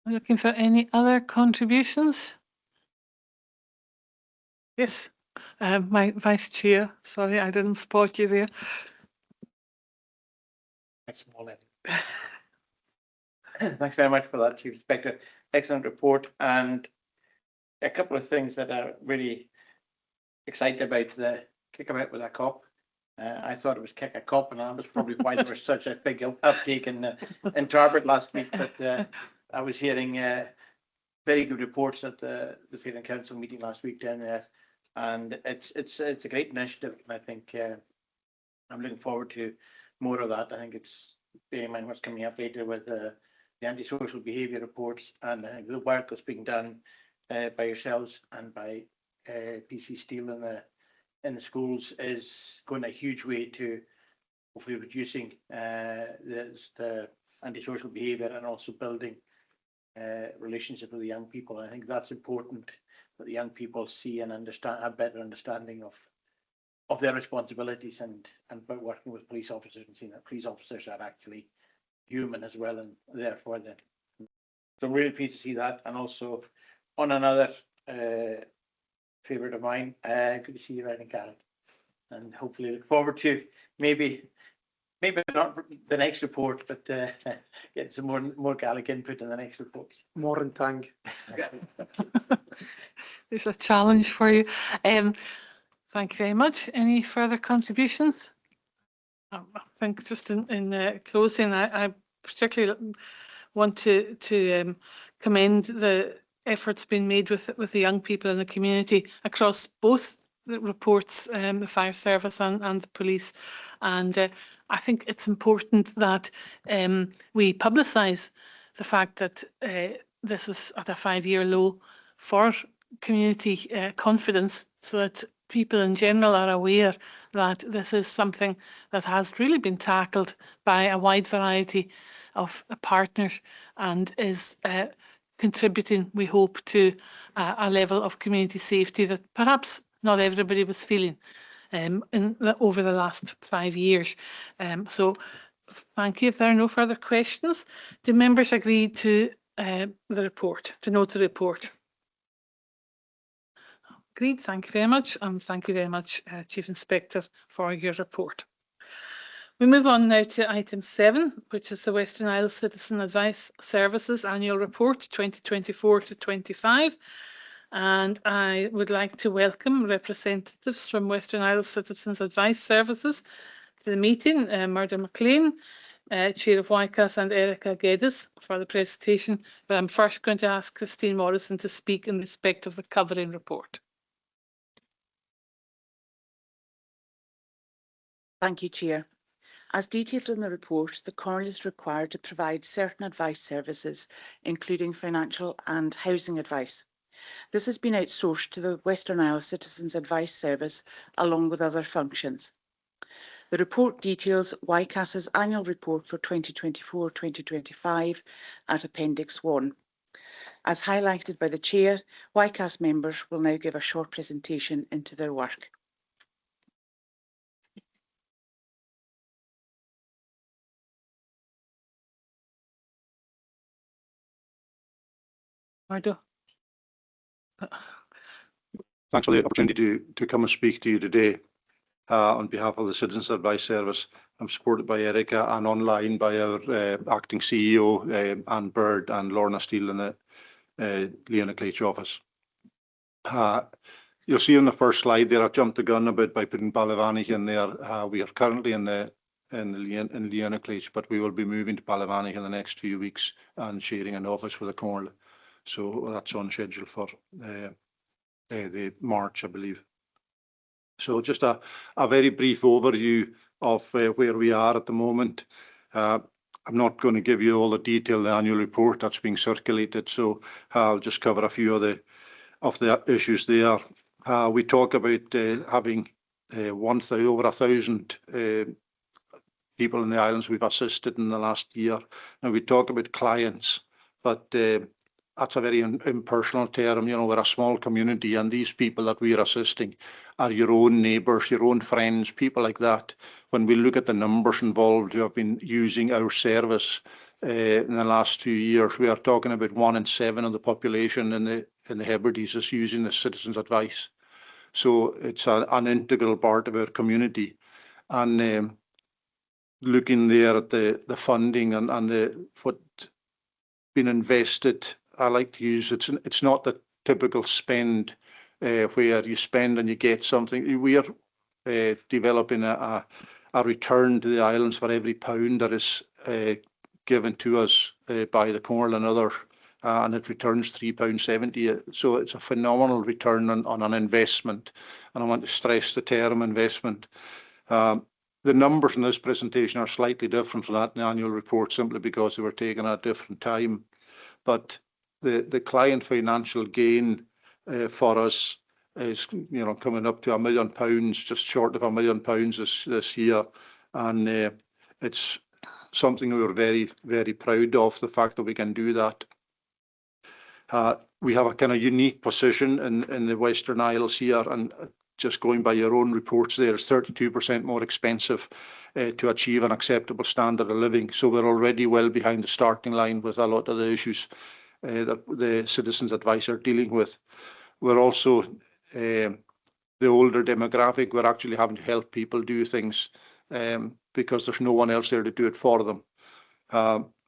I'm looking for any other contributions. Yes, my Vice Chair. Sorry, I didn't spot you there. Thanks, Molly. Thanks very much for that, Chief Inspector. Excellent report, and a couple of things that are really excited about the kickabout with a cop. I thought it was kick a cop, and that was probably why there was such a big uptake in Tarbert last week. But I was hearing very good reports at the Parent Council meeting last week down there, and it's a great initiative. And I think I'm looking forward to more of that. I think it's bearing in mind what's coming up later with the antisocial behaviour reports, and the work that's being done by yourselves and by PC Steel in the schools is going a huge way to hopefully reducing the antisocial behaviour and also building relationship with the young people. I think that's important, that the young people see and understand, have better understanding of their responsibilities and about working with police officers, and seeing that police officers are actually human as well, and therefore then. So I'm really pleased to see that. And also on another favourite of mine, good to see you around in Carrick, and hopefully look forward to maybe not the next report, but get some more Gaelic input in the next reports. More in tang. There's a challenge for you. Thank you very much. Any further contributions? I think just in closing, I particularly want to commend the efforts being made with the young people in the community across both the reports, the fire service and the police. And I think it's important that we publicise the fact that this is at a 5-year low for community confidence, so that people in general are aware that this is something that has really been tackled by a wide variety of partners, and is contributing, we hope, to a level of community safety that perhaps not everybody was feeling over the last 5 years. So thank you. If there are no further questions, do members agree to the report, to note the report? Agreed. Thank you very much, and thank you very much, Chief Inspector, for your report. We move on now to item 7, which is the Western Isles Citizen Advice Services Annual Report 2024 to 25. And I would like to welcome representatives from Western Isles Citizens Advice Services to the meeting, Murdo McLean, Chair of WICAS, and Erica Geddes for the presentation. But I'm first going to ask Christine Morrison to speak in respect of the covering report. Thank you, Chair. As detailed in the report, the Comhairle is required to provide certain advice services, including financial and housing advice. This has been outsourced to the Western Isles Citizens Advice Service, along with other functions. The report details WICAS's annual report for 2024-2025 at Appendix 1. As highlighted by the Chair, WICAS members will now give a short presentation into their work. Murdo. Thanks for the opportunity to come and speak to you today. on behalf of the Citizens Advice Service. I'm supported by Erica and online by our acting CEO, Anne Bird, and Lorna Steele in the Leona Cleach office. You'll see on the first slide there, I've jumped the gun a bit by putting Ballyvanich in there. We are currently in Leona Cleach, but we will be moving to Ballyvanich in the next few weeks and sharing an office with the Comhairle. So that's on schedule for the March, I believe. So just a very brief overview of where we are at the moment. I'm not going to give you all the detail of the annual report that's being circulated, so I'll just cover a few of the issues there. We talk about having over 1,000 people in the islands we've assisted in the last year. Now we talk about clients, but that's a very impersonal term. You know, we're a small community, and these people that we are assisting are your own neighbours, your own friends, people like that. When we look at the numbers involved who have been using our service in the last 2 years, we are talking about 1 in 7 of the population in the Hebrides is using the Citizens Advice. So it's an integral part of our community. And looking there at the funding and what been invested, I like to use it's not the typical spend where you spend and you get something. We are developing a return to the islands for every pound that is given to us by the Comhairle and others, and it returns £3.70. So it's a phenomenal return on an investment, and I want to stress the term investment. The numbers in this presentation are slightly different from that in the annual report, simply because they were taken at a different time. But the client financial gain for us is, you know, coming up to £1 million, just short of £1 million this year, and it's something we were very, very proud of, the fact that we can do that. We have a kind of unique position in the Western Isles here, and just going by your own reports there, it's 32% more expensive to achieve an acceptable standard of living. So we're already well behind the starting line with a lot of the issues that the Citizens Advice are dealing with. We're also the older demographic. We're actually having to help people do things because there's no one else there to do it for them.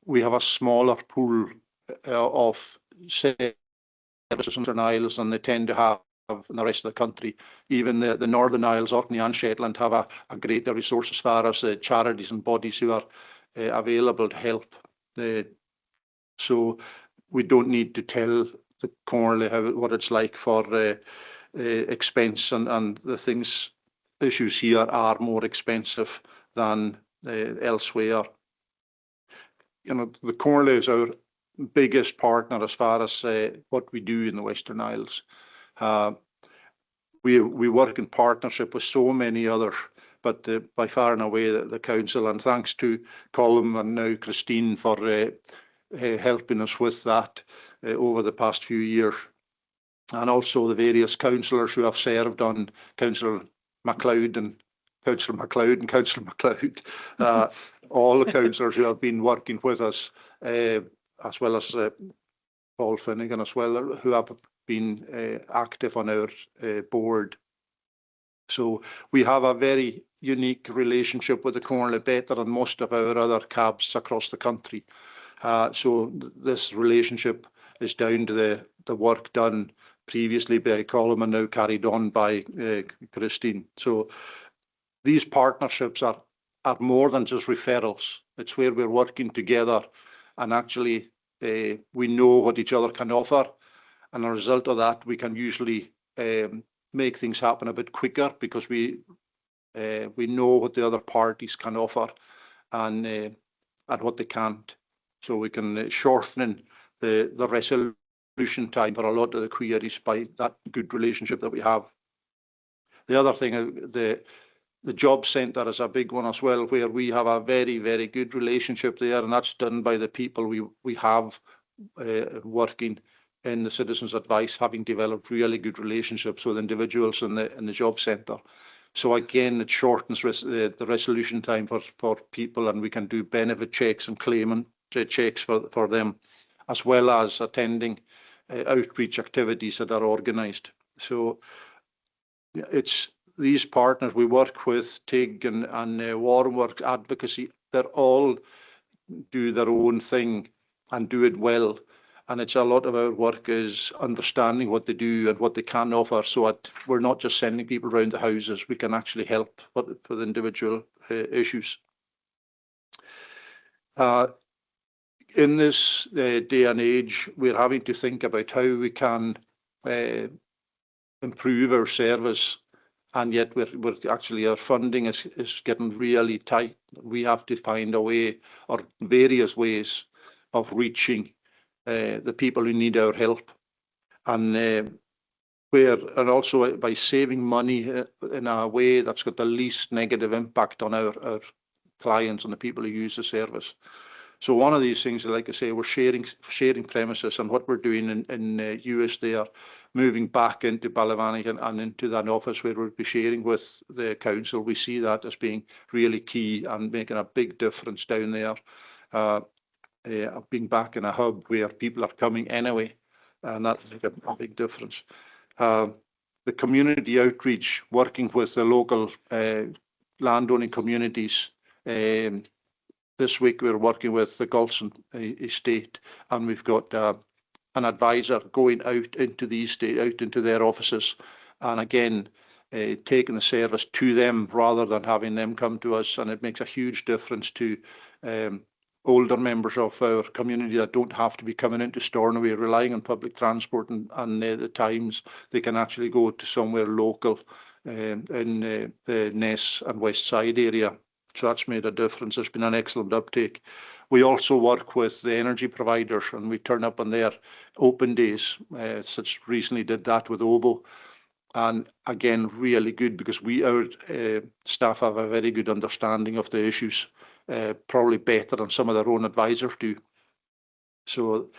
We have a smaller pool of citizens in Isles than they tend to have in the rest of the country. Even the Northern Isles, Orkney and Shetland, have a greater resource as far as charities and bodies who are available to help. So we don't need to tell the Comhairle what it's like for expense, and the things, issues here are more expensive than elsewhere. You know, the Comhairle is our biggest partner as far as what we do in the Western Isles. We work in partnership with so many others, but by far and away the council, and thanks to Colm and now Christine for helping us with that over the past few years, and also the various councillors who have served on Councillor MacLeod and Councillor MacLeod and Councillor MacLeod, all the councillors who have been working with us, as well as Paul Finnegan as well, who have been active on our board. So we have a very unique relationship with the Comhairle, better than most of our other cabs across the country. So this relationship is down to the work done previously by Colm and now carried on by Christine. So these partnerships are more than just referrals. It's where we're working together, and actually we know what each other can offer, and as a result of that we can usually make things happen a bit quicker, because we know what the other parties can offer and what they can't. So we can shorten the resolution time for a lot of the queries by that good relationship that we have. The other thing, the job centre is a big one as well, where we have a very, very good relationship there, and that's done by the people we have working in the Citizens Advice, having developed really good relationships with individuals in the job centre. So again, it shortens the resolution time for people, and we can do benefit checks and claimant checks for them, as well as attending outreach activities that are organised. So it's these partners we work with, TIG and Warren Works Advocacy, they're all do their own thing and do it well. And it's a lot of our work is understanding what they do and what they can offer, so that we're not just sending people around the houses, we can actually help for the individual issues. In this day and age, we're having to think about how we can improve our service, and yet we're actually, our funding is getting really tight. We have to find a way, or various ways, of reaching the people who need our help, and also by saving money in a way that's got the least negative impact on our clients and the people who use the service. So one of these things, like I say, we're sharing premises, and what we're doing in US there, moving back into Ballyvanny and into that office where we'll be sharing with the council. We see that as being really key and making a big difference down there. Being back in a hub where people are coming anyway, and that's a big difference. The community outreach, working with the local landowning communities. This week we're working with the Golson estate, and we've got an advisor going out into the estate, out into their offices, and again taking the service to them rather than having them come to us. And it makes a huge difference to older members of our community that don't have to be coming into Stornoway relying on public transport, and the times they can actually go to somewhere local in the Ness and West Side area. So that's made a difference. There's been an excellent uptake. We also work with the energy providers, and we turn up on their open days. Such recently did that with OVO, and again really good, because our staff have a very good understanding of the issues, probably better than some of their own advisors do. So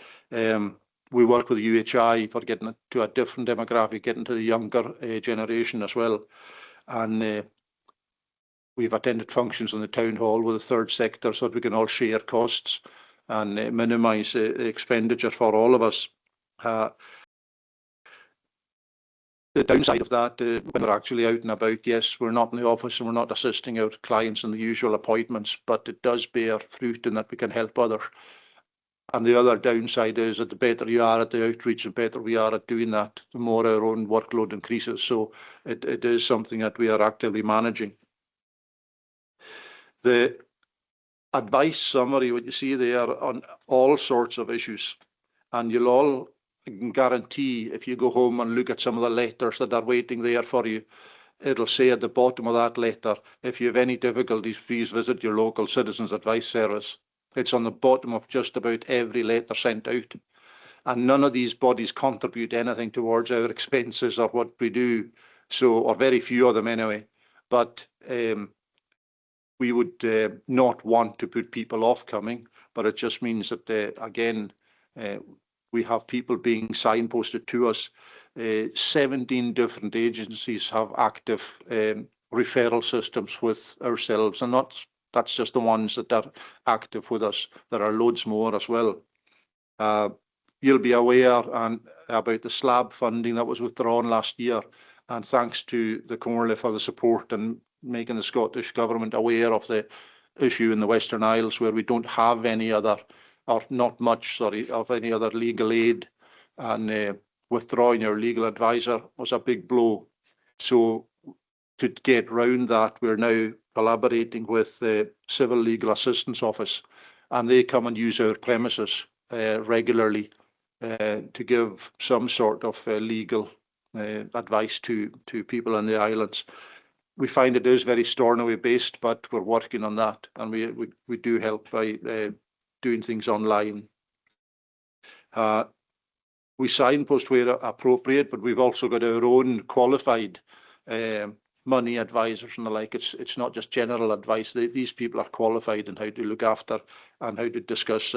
we work with UHI for getting to a different demographic, getting to the younger generation as well, and we've attended functions in the town hall with the third sector so that we can all share costs and minimise expenditure for all of us. The downside of that, when we're actually out and about, yes, we're not in the office and we're not assisting our clients in the usual appointments, but it does bear fruit in that we can help others. And the other downside is that the better you are at the outreach, the better we are at doing that, the more our own workload increases. So it is something that we are actively managing. The advice summary, what you see there on all sorts of issues, and you'll all, I can guarantee, if you go home and look at some of the letters that are waiting there for you, it'll say at the bottom of that letter, if you have any difficulties, please visit your local Citizens Advice Service. It's on the bottom of just about every letter sent out. And none of these bodies contribute anything towards our expenses or what we do, so, or very few of them anyway. But we would not want to put people off coming, but it just means that, again, we have people being signposted to us. 17 different agencies have active referral systems with ourselves, and that's just the ones that are active with us. There are loads more as well. You'll be aware about the slab funding that was withdrawn last year, and thanks to the Comhairle for the support and making the Scottish Government aware of the issue in the Western Isles, where we don't have any other, or not much, sorry, of any other legal aid, and withdrawing our legal advisor was a big blow. So to get round that, we're now collaborating with the Civil Legal Assistance Office, and they come and use our premises regularly to give some sort of legal advice to people in the islands. We find it is very Stornoway based, but we're working on that, and we do help by doing things online. We signpost where appropriate, but we've also got our own qualified money advisors and the like. It's not just general advice. These people are qualified in how to look after and how to discuss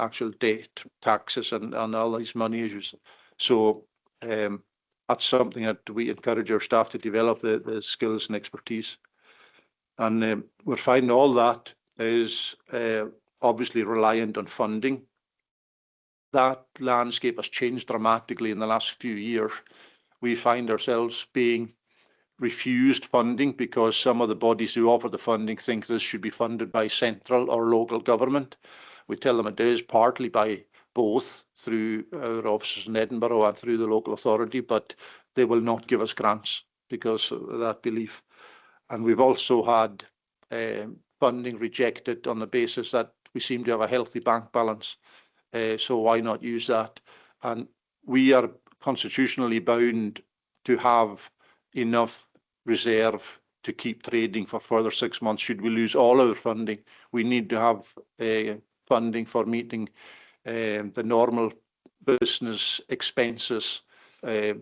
actual debt, taxes, and all these money issues. So that's something that we encourage our staff to develop, the skills and expertise. And we're finding all that is obviously reliant on funding. That landscape has changed dramatically in the last few years. We find ourselves being refused funding because some of the bodies who offer the funding think this should be funded by central or local government. We tell them it is partly by both through our offices in Edinburgh and through the local authority, but they will not give us grants because of that belief. And we've also had funding rejected on the basis that we seem to have a healthy bank balance. So why not use that? And we are constitutionally bound to have enough reserve to keep trading for further 6 months. Should we lose all our funding, we need to have funding for meeting the normal business expenses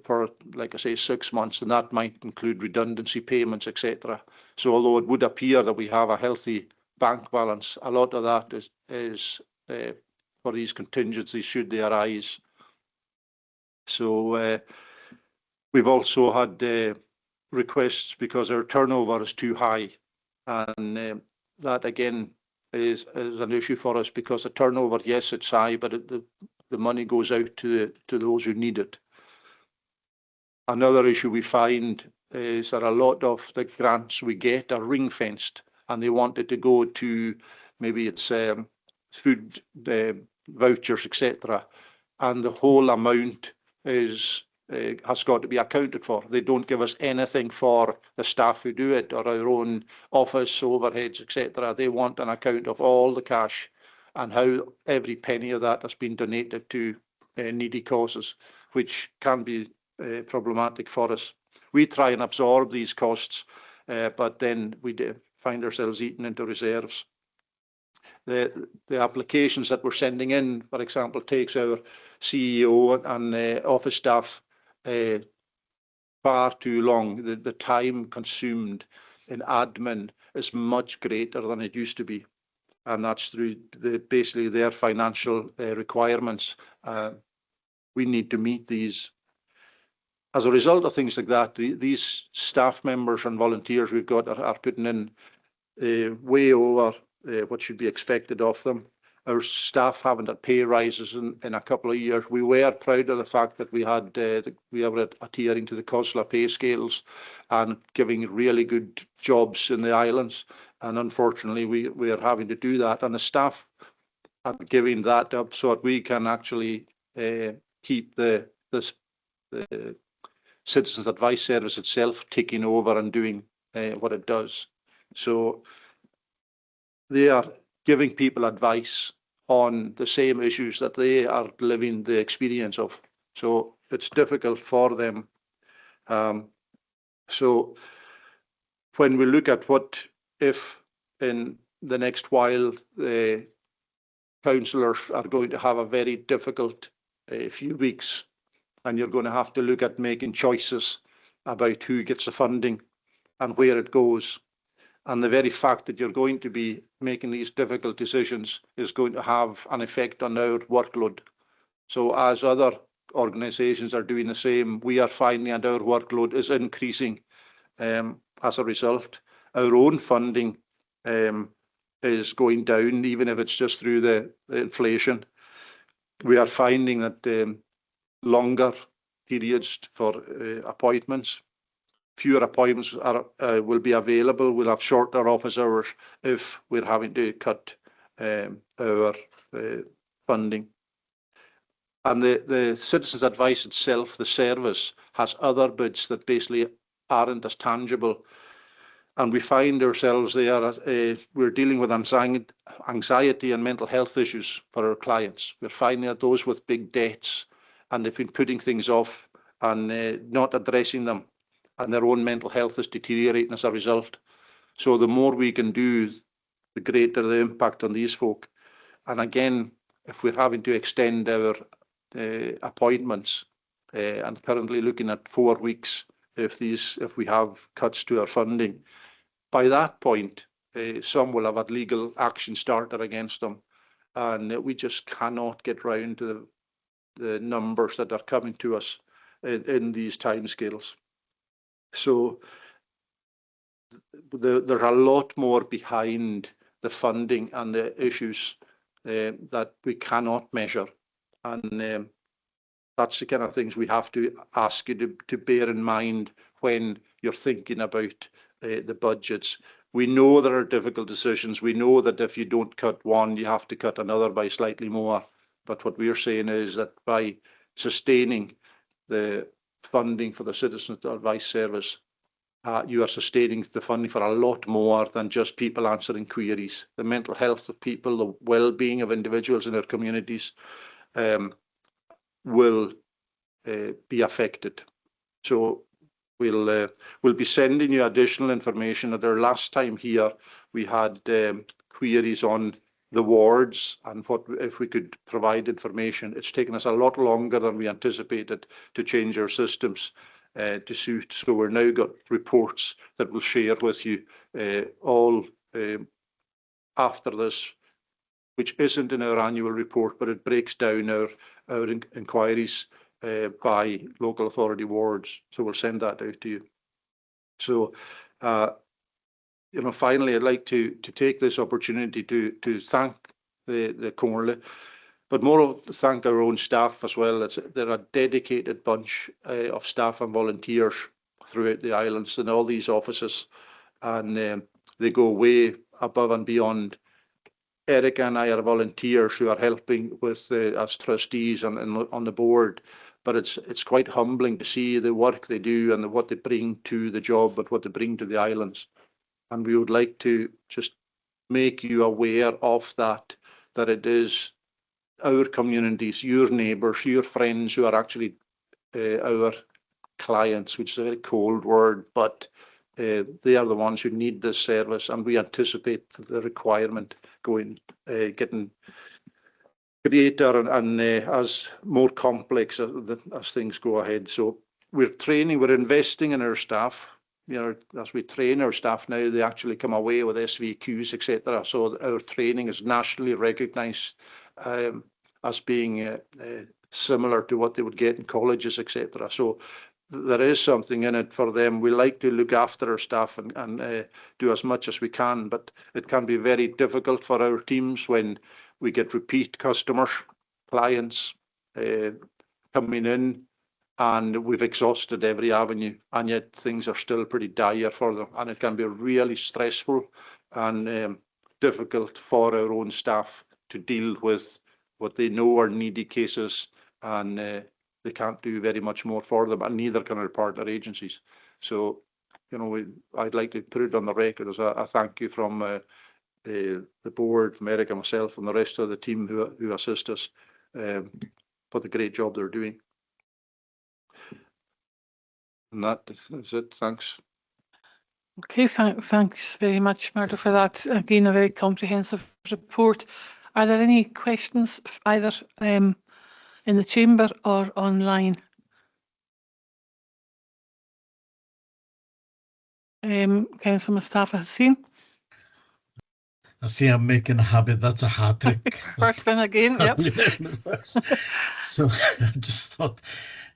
for, like I say, 6 months, and that might include redundancy payments, etc. So although it would appear that we have a healthy bank balance, a lot of that is for these contingencies should they arise. So we've also had requests because our turnover is too high, and that again is an issue for us because the turnover, yes, it's high, but the money goes out to those who need it. Another issue we find is that a lot of the grants we get are ring-fenced, and they want it to go to maybe it's food vouchers, etc. And the whole amount is has got to be accounted for. They don't give us anything for the staff who do it or our own office overheads, etc. They want an account of all the cash and how every penny of that has been donated to needy causes, which can be problematic for us. We try and absorb these costs, but then we find ourselves eaten into reserves. The applications that we're sending in, for example, takes our CEO and office staff far too long. The time consumed in admin is much greater than it used to be, and that's through basically their financial requirements. We need to meet these. As a result of things like that, these staff members and volunteers we've got are putting in way over what should be expected of them. Our staff haven't had pay rises in a couple of years. We were proud of the fact that we were adhering to the COSLA pay scales and giving really good jobs in the islands. And unfortunately, we are having to do that. And the staff are giving that up so that we can actually keep the Citizens Advice Service itself taking over and doing what it does. So they are giving people advice on the same issues that they are living the experience of. So it's difficult for them. So when we look at what if in the next while the councillors are going to have a very difficult few weeks, and you're going to have to look at making choices about who gets the funding and where it goes. And the very fact that you're going to be making these difficult decisions is going to have an effect on our workload. So as other organisations are doing the same, we are finding that our workload is increasing as a result. Our own funding is going down, even if it's just through the inflation. We are finding that longer periods for appointments, fewer appointments will be available. We'll have shorter office hours if we're having to cut our funding. And the Citizens Advice itself, the service, has other bits that basically aren't as tangible. And we find ourselves there, we're dealing with anxiety and mental health issues for our clients. We're finding that those with big debts, and they've been putting things off and not addressing them, and their own mental health is deteriorating as a result. So the more we can do, the greater the impact on these folk. And again, if we're having to extend our appointments, and currently looking at 4 weeks, if we have cuts to our funding, by that point, some will have had legal action started against them, and we just cannot get round to the numbers that are coming to us in these timescales. So there's a lot more behind the funding and the issues that we cannot measure, and that's the kind of things we have to ask you to bear in mind when you're thinking about the budgets. We know there are difficult decisions. We know that if you don't cut one, you have to cut another by slightly more. But what we're saying is that by sustaining the funding for the Citizens Advice Service, you are sustaining the funding for a lot more than just people answering queries. The mental health of people, the well-being of individuals in their communities will be affected. So we'll be sending you additional information. At our last time here, we had queries on the wards and what if we could provide information. It's taken us a lot longer than we anticipated to change our systems to suit. So we're now got reports that we'll share with you all after this, which isn't in our annual report, but it breaks down our inquiries by local authority wards. So we'll send that out to you. So, you know, finally, I'd like to take this opportunity to thank the Comhairle, but more to thank our own staff as well. They're a dedicated bunch of staff and volunteers throughout the islands and all these offices, and they go way above and beyond. Erica and I are volunteers who are helping with as trustees on the board, but it's quite humbling to see the work they do and what they bring to the job, but what they bring to the islands. And we would like to just make you aware of that it is our communities, your neighbours, your friends who are actually our clients, which is a very cold word, but they are the ones who need this service, and we anticipate the requirement getting greater and as more complex as things go ahead. So we're investing in our staff. You know, as we train our staff now, they actually come away with SVQs, etc. So our training is nationally recognised as being similar to what they would get in colleges, etc. So there is something in it for them. We like to look after our staff and do as much as we can, but it can be very difficult for our teams when we get repeat customers, clients coming in, and we've exhausted every avenue, and yet things are still pretty dire for them, and it can be really stressful and difficult for our own staff to deal with what they know are needy cases, and they can't do very much more for them, and neither can our partner agencies. So, you know, I'd like to put it on the record as a thank you from the board, from Eric and myself, and the rest of the team who assist us for the great job they're doing. And that is it. Thanks. Okay, thanks very much, Murdo, for that. Again, a very comprehensive report. Are there any questions either in the chamber or online? Councillor Mustafa Hassin. I see I'm making a habit. That's a hat trick. First one again, yep. So I just thought,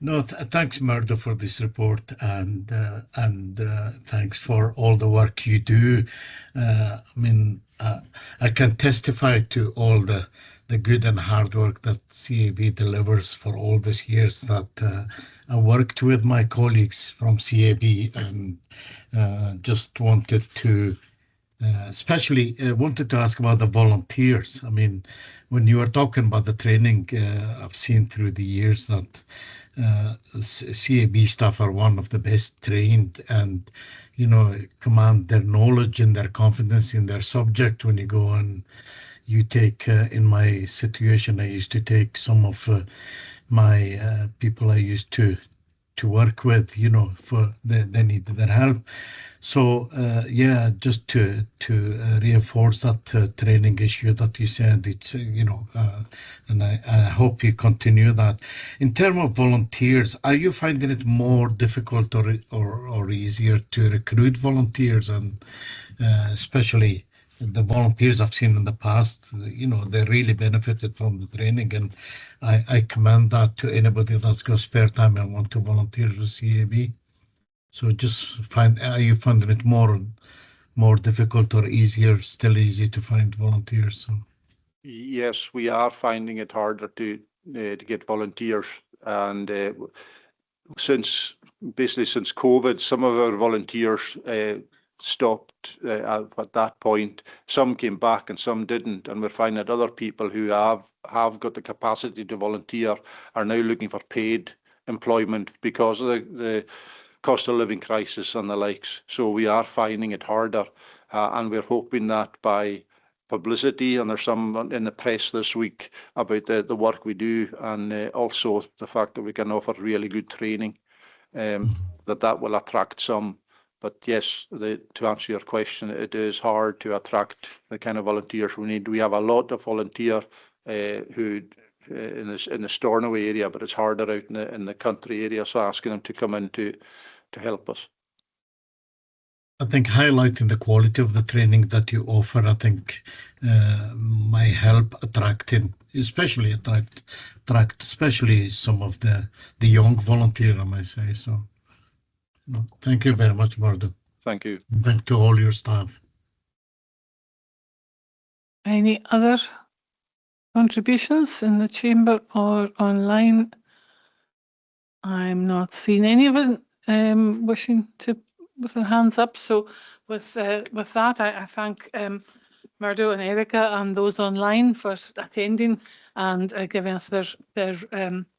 no, thanks, Murdo, for this report, and thanks for all the work you do. I mean, I can testify to all the good and hard work that CAB delivers for all these years that I worked with my colleagues from CAB, and just wanted to especially wanted to ask about the volunteers. I mean, when you are talking about the training, I've seen through the years that CAB staff are one of the best trained, and, you know, command their knowledge and their confidence in their subject. When you go and you take, in my situation, I used to take some of my people I used to work with, you know, for they needed their help. So yeah, just to reinforce that training issue that you said, it's you know, and I hope you continue that. In terms of volunteers, are you finding it more difficult or easier to recruit volunteers, and especially the volunteers I've seen in the past, you know, they really benefited from the training, and I commend that to anybody that's got spare time and want to volunteer with CAB. So just are you finding it more difficult or easier, still easy to find volunteers? So. Yes, we are finding it harder to get volunteers, and since basically since COVID, some of our volunteers stopped at that point. Some came back and some didn't, and we're finding that other people who have got the capacity to volunteer are now looking for paid employment because of the cost of living crisis and the likes. So we are finding it harder, and we're hoping that by publicity, and there's some in the press this week about the work we do, and also the fact that we can offer really good training, that will attract some. But yes, to answer your question, it is hard to attract the kind of volunteers we need. We have a lot of volunteer who in the Stornoway area, but it's harder out in the country area. So asking them to come in to help us. I think highlighting the quality of the training that you offer, I think, might help attracting, especially some of the young volunteer, I might say. So, no, thank you very much, Murdo. Thank you. Thank to all your staff. Any other contributions in the chamber or online? I'm not seeing anyone wishing to with their hands up. So with that, I thank Murdo and Erica and those online for attending and giving us their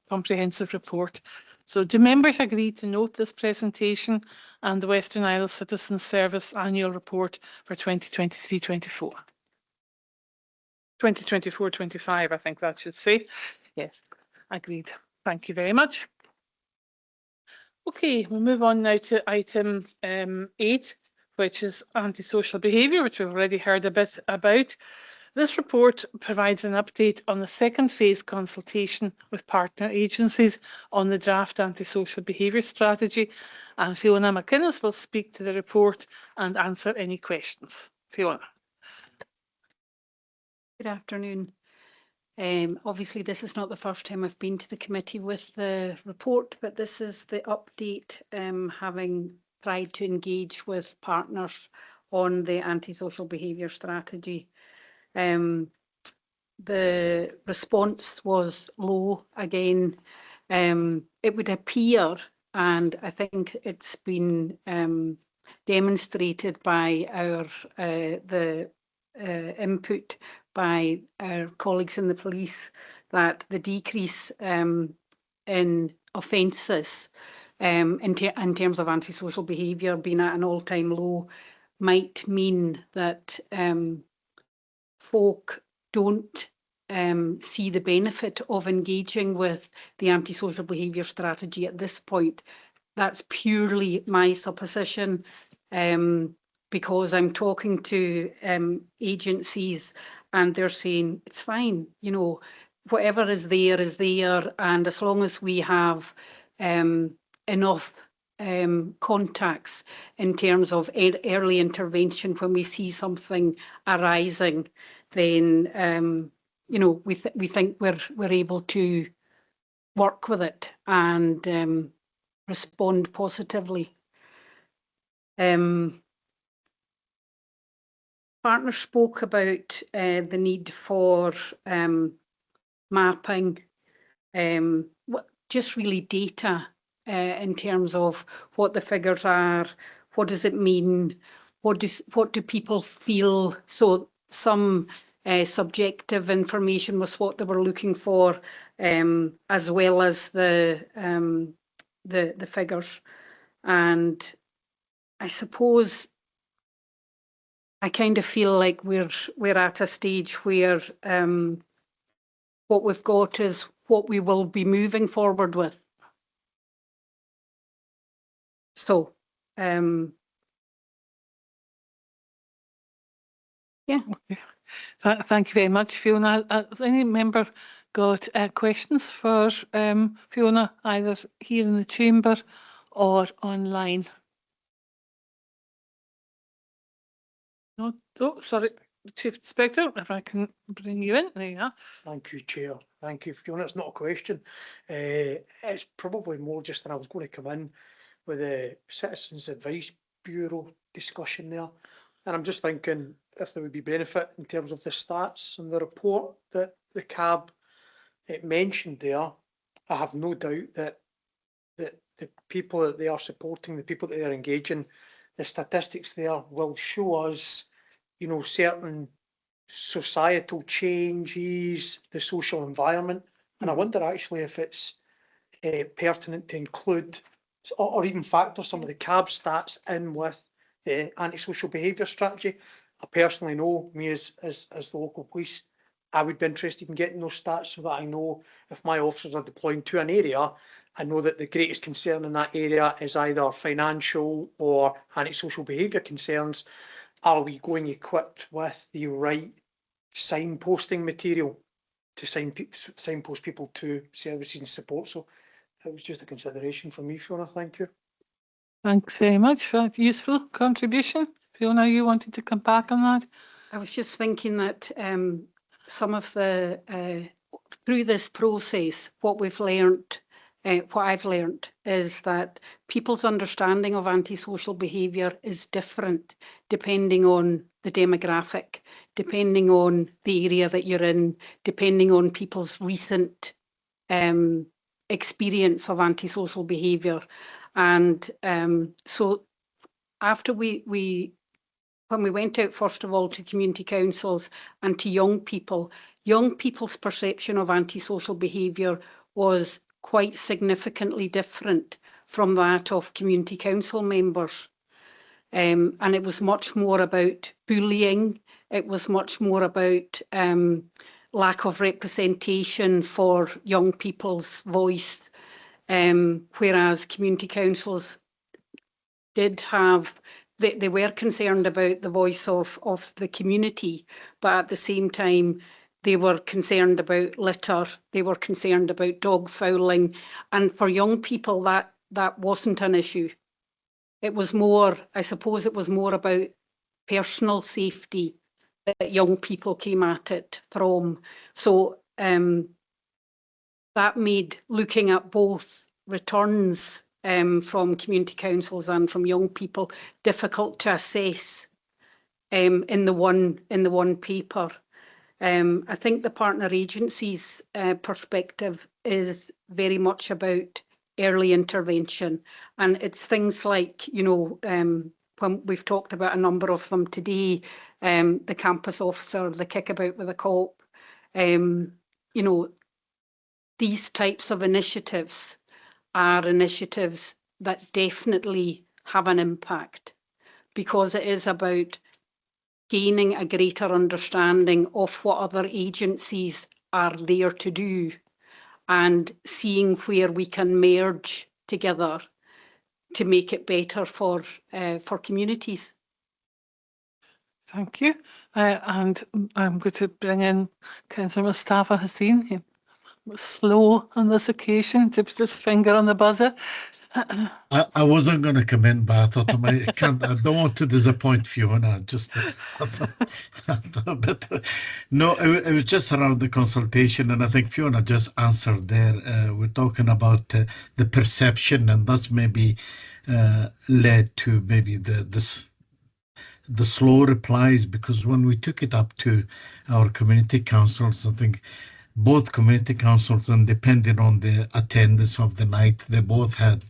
comprehensive report. So do members agree to note this presentation and the Western Isles Citizens Service Annual Report for 2023-24? 2024-25, I think that should say. Yes, agreed. Thank you very much. Okay, we'll move on now to item 8, which is antisocial behaviour, which we've already heard a bit about. This report provides an update on the second phase consultation with partner agencies on the draft antisocial behaviour strategy, and Fiona McInnes will speak to the report and answer any questions. Fiona. Good afternoon. Obviously, this is not the first time I've been to the committee with the report, but this is the update, having tried to engage with partners on the antisocial behaviour strategy. The response was low again. It would appear, and I think it's been demonstrated by our input by our colleagues in the police, that the decrease in offences in terms of antisocial behaviour being at an all-time low might mean that folk don't see the benefit of engaging with the antisocial behaviour strategy at this point. That's purely my supposition, because I'm talking to agencies and they're saying it's fine, you know, whatever is there, and as long as we have enough contacts in terms of early intervention when we see something arising, then you know, we think we're able to work with it and respond positively. Partners spoke about the need for mapping, just really data in terms of what the figures are, what does it mean, what do people feel. So some subjective information was what they were looking for, as well as the figures. And I suppose I kind of feel like we're at a stage where what we've got is what we will be moving forward with. So, yeah. Thank you very much, Fiona. Has any member got questions for Fiona, either here in the chamber or online? No, oh, sorry, Chief Inspector, if I can bring you in. There you are. Thank you, Chair. Thank you, Fiona. It's not a question. It's probably more just that I was going to come in with the Citizens Advice Bureau discussion there. And I'm just thinking if there would be benefit in terms of the stats and the report that the CAB mentioned there. I have no doubt that the people that they are supporting, the people that they are engaging, the statistics there will show us, you know, certain societal changes, the social environment. And I wonder actually if it's pertinent to include or even factor some of the CAB stats in with the antisocial behaviour strategy. I personally know, me as the local police, I would be interested in getting those stats so that I know if my officers are deploying to an area, I know that the greatest concern in that area is either financial or antisocial behaviour concerns. Are we going equipped with the right signposting material to signpost people to services and support? So it was just a consideration for me, Fiona. Thank you. Thanks very much for that useful contribution. Fiona, you wanted to come back on that? I was just thinking that some of the, through this process, what we've learnt, what I've learnt is that people's understanding of antisocial behaviour is different depending on the demographic, depending on the area that you're in, depending on people's recent experience of antisocial behaviour. And so after when we went out, first of all, to community councils and to young people's perception of antisocial behaviour was quite significantly different from that of community council members. And it was much more about bullying. It was much more about lack of representation for young people's voice, whereas community councils did have, they were concerned about the voice of the community, but at the same time, they were concerned about litter, they were concerned about dog fouling, and for young people, that wasn't an issue. It was more, I suppose it was more about personal safety that young people came at it from. So that made looking at both returns from community councils and from young people difficult to assess in the one paper. I think the partner agencies perspective is very much about early intervention, and it's things like, you know, when we've talked about a number of them today, the campus officer, the kickabout with a cop, you know, these types of initiatives are initiatives that definitely have an impact, because it is about gaining a greater understanding of what other agencies are there to do and seeing where we can merge together to make it better for communities. Thank you. And I'm going to bring in Councillor Mustafa Haseen. He was slow on this occasion to put his finger on the buzzer. I wasn't going to come in, but I thought I don't want to disappoint Fiona. Just no, it was just around the consultation, and I think Fiona just answered there. We're talking about the perception, and that's maybe led to maybe the slow replies, because when we took it up to our community councils, I think both community councils, and depending on the attendance of the night, they both had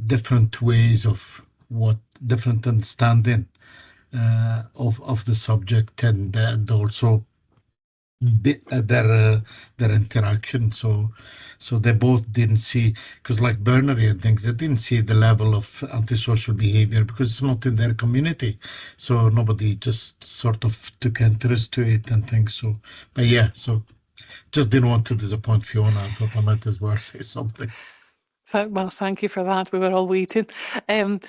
different ways of different understanding of the subject, and also their interaction. So they both didn't see, because like Bernary and things, they didn't see the level of antisocial behaviour because it's not in their community. So nobody just sort of took interest to it and things. So, but yeah, so just didn't want to disappoint Fiona. I thought I might as well say something. Well, thank you for that. We were all waiting. I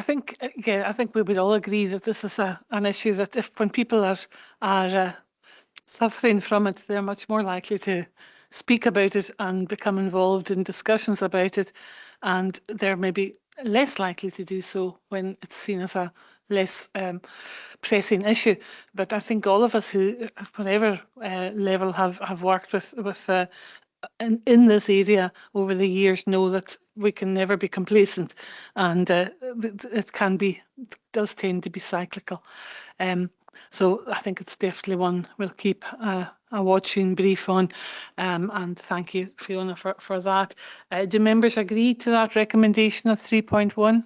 think, yeah, I think we would all agree that this is an issue that when people are suffering from it, they're much more likely to speak about it and become involved in discussions about it, and they're maybe less likely to do so when it's seen as a less pressing issue. But I think all of us who, at whatever level, have worked with in this area over the years know that we can never be complacent, and it does tend to be cyclical. So I think it's definitely one we'll keep a watching brief on, and thank you, Fiona, for that. Do members agree to that recommendation of 3.1?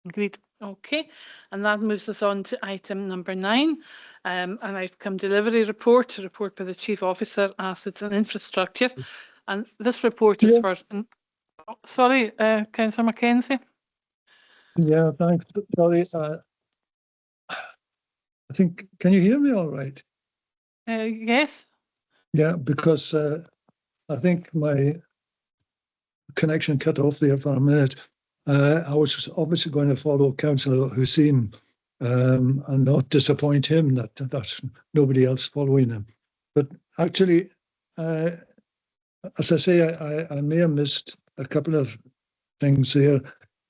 Agreed. Okay, and that moves us on to item number 9, an outcome delivery report, a report by the Chief Officer, Assets and Infrastructure. And this report is for... Oh, sorry, Councillor Mackenzie. Yeah, thanks. Sorry, I think, can you hear me all right? Yes. Yeah, because I think my connection cut off there for a minute. I was obviously going to follow Councillor Hussein and not disappoint him that that's nobody else following him. But actually, as I say, I may have missed a couple of things here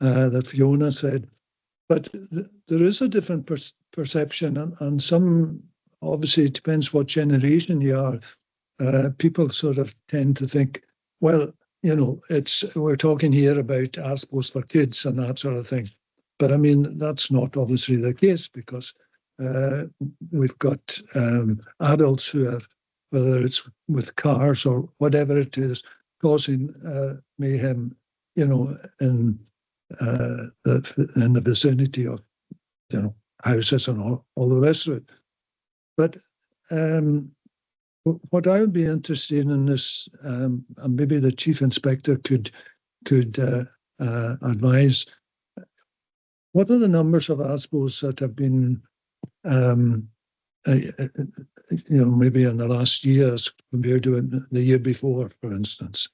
that Fiona said, but there is a different perception, and some, obviously it depends what generation you are. People sort of tend to think, well, you know, we're talking here about ASPOs for kids and that sort of thing. But I mean, that's not obviously the case, because we've got adults who have, whether it's with cars or whatever it is, causing mayhem, you know, in the vicinity of, you know, houses and all the rest of it. But what I would be interested in this, and maybe the Chief Inspector could advise, what are the numbers of ASPOs that have been, you know, maybe in the last years compared to the year before, for instance?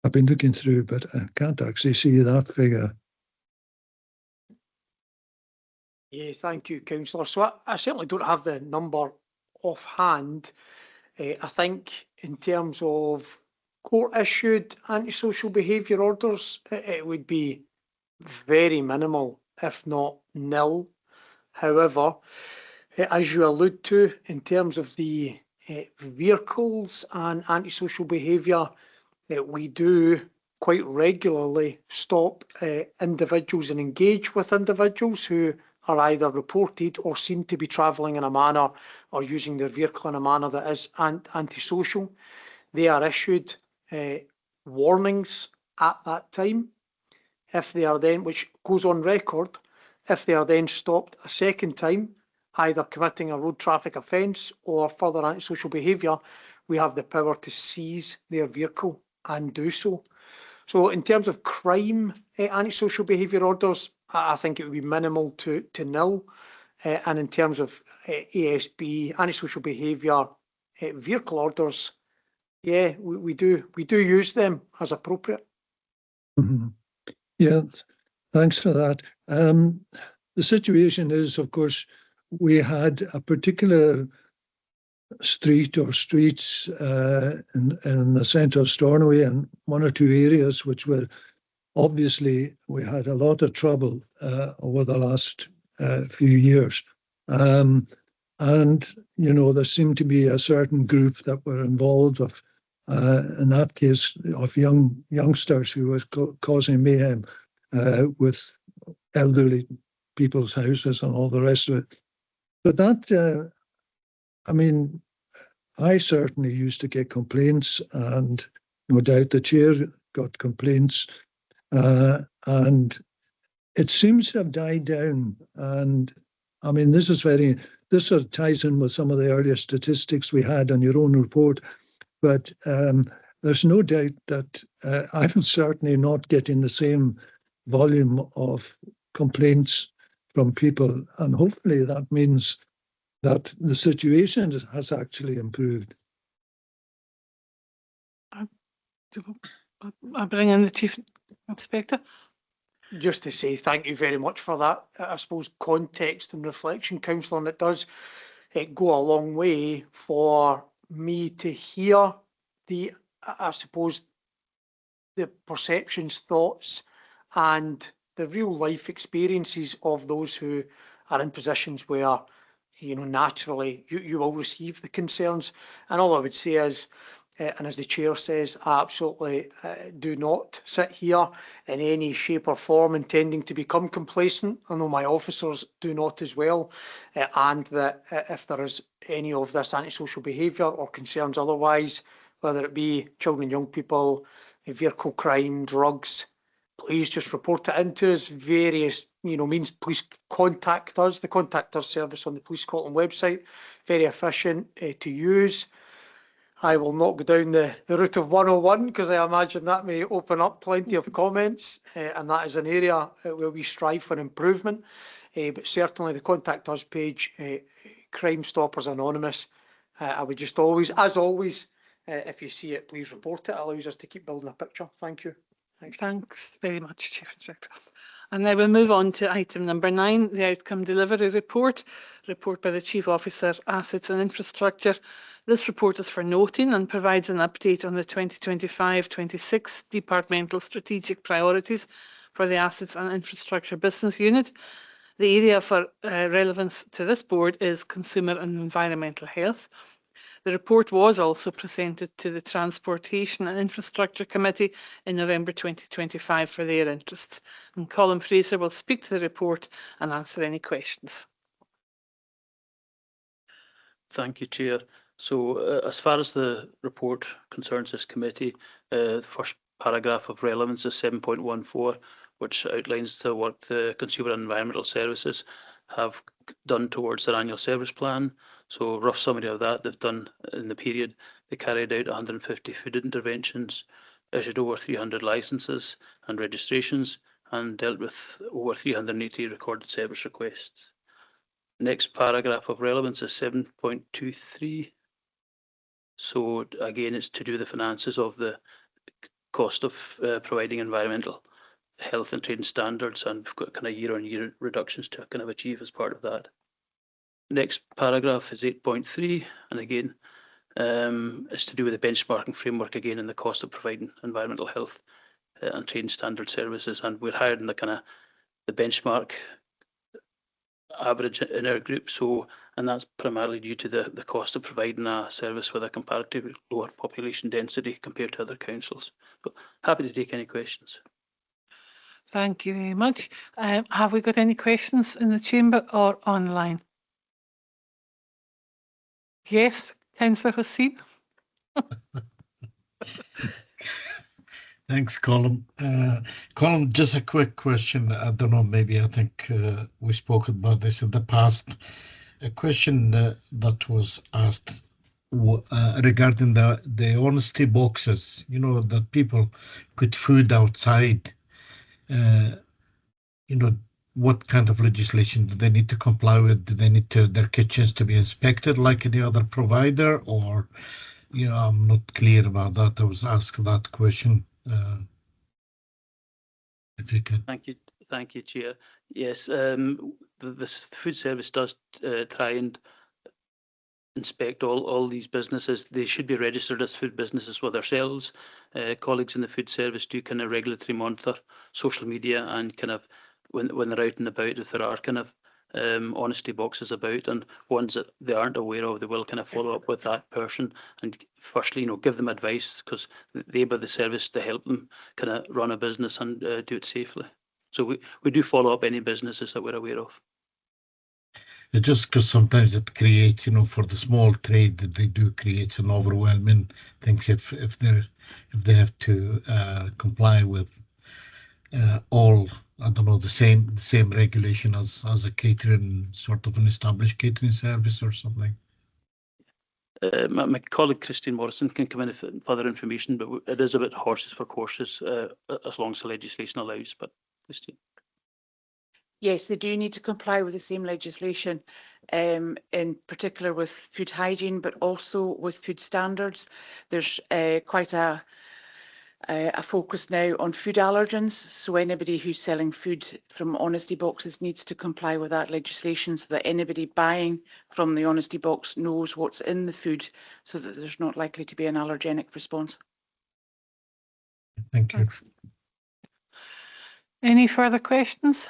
I've been looking through, but I can't actually see that figure. Yeah, thank you, Councillor. So I certainly don't have the number offhand. I think in terms of court-issued antisocial behaviour orders, it would be very minimal, if not nil. However, as you allude to, in terms of the vehicles and antisocial behaviour, we do quite regularly stop individuals and engage with individuals who are either reported or seen to be travelling in a manner or using their vehicle in a manner that is antisocial. They are issued warnings at that time. If they are then, which goes on record, if they are then stopped a second time, either committing a road traffic offence or further antisocial behaviour, we have the power to seize their vehicle and do so. So in terms of crime antisocial behaviour orders, I think it would be minimal to nil. And in terms of ASB, antisocial behaviour vehicle orders, yeah, we do use them as appropriate. Mm-hmm. Yeah, thanks for that. The situation is, of course, we had a particular street or streets in the centre of Stornoway and one or two areas which were obviously, we had a lot of trouble over the last few years. And, you know, there seemed to be a certain group that were involved of, in that case, of youngsters who were causing mayhem with elderly people's houses and all the rest of it. But that, I mean, I certainly used to get complaints, and no doubt the chair got complaints, and it seems to have died down. And I mean, this sort of ties in with some of the earlier statistics we had on your own report, but there's no doubt that I'm certainly not getting the same volume of complaints from people, and hopefully that means that the situation has actually improved. I bring in the Chief Inspector. Just to say thank you very much for that. I suppose context and reflection, Councillor, and it does go a long way for me to hear the, I suppose, the perceptions, thoughts, and the real life experiences of those who are in positions where, you know, naturally you will receive the concerns. And all I would say is, And as the chair says, I absolutely do not sit here in any shape or form intending to become complacent. I know my officers do not as well. And that if there is any of this antisocial behaviour or concerns otherwise, whether it be children and young people, vehicle crime, drugs, please just report it into us. Various means, please contact us. The Contact Us service on the Police Scotland website, very efficient to use. I will not go down the route of 101 because I imagine that may open up plenty of comments, and that is an area where we strive for improvement. But certainly the Contact Us page, Crime Stoppers Anonymous, I would just always, as always, if you see it, please report it. It allows us to keep building a picture. Thank you. Thanks very much, Chief Inspector. And now we'll move on to item number 9, the Outcome Delivery Report by the Chief Officer, Assets and Infrastructure. This report is for noting and provides an update on the 2025-26 departmental strategic priorities for the Assets and Infrastructure Business Unit. The area for relevance to this board is consumer and environmental health. The report was also presented to the Transportation and Infrastructure Committee in November 2025 for their interests. And Colin Fraser will speak to the report and answer any questions. Thank you, Chair. So as far as the report concerns this committee, the first paragraph of relevance is 7.14, which outlines the work the Consumer and Environmental Services have done towards their annual service plan. So a rough summary of that, they've done in the period, they carried out 150 food interventions, issued over 300 licences and registrations, and dealt with over 380 recorded service requests. Next paragraph of relevance is 7.23. So again, it's to do with the finances of the cost of providing environmental health and trading standards, and we've got kind of year-on-year reductions to kind of achieve as part of that. Next paragraph is 8.3, and again, it's to do with the benchmarking framework again and the cost of providing environmental health and trading standard services, and we're higher than the kind of the benchmark average in our group. So, and that's primarily due to the cost of providing a service with a comparatively lower population density compared to other councils. So, happy to take any questions. Thank you very much. Have we got any questions in the chamber or online? Yes, Councillor Hussain. Thanks, Colin. Colin, just a quick question. I don't know, maybe I think we spoke about this in the past. A question that was asked regarding the honesty boxes, that people put food outside. What kind of legislation do they need to comply with? Do they need their kitchens to be inspected like any other provider? Or, I'm not clear about that. I was asked that question. If you can. Thank you, Chair. Yes, the food service does try and inspect all these businesses. They should be registered as food businesses with ourselves. Colleagues in the food service do kind of regulatory monitor social media and kind of when they're out and about, if there are kind of honesty boxes about and ones that they aren't aware of, they will kind of follow up with that person and firstly, give them advice, because they buy the service to help them kind of run a business and do it safely. So we do follow up any businesses that we're aware of. Just because sometimes it creates, for the small trade, that they do create an overwhelming things if they have to comply with all, I don't know, the same regulation as a catering, sort of an established catering service or something. My colleague Christine Morrison can come in with further information, but it is a bit horses for courses as long as the legislation allows. But Christine. Yes, they do need to comply with the same legislation, in particular with food hygiene, but also with food standards. There's quite a focus now on food allergens. So anybody who's selling food from honesty boxes needs to comply with that legislation so that anybody buying from the honesty box knows what's in the food so that there's not likely to be an allergenic response. Thank you. Thanks. Any further questions?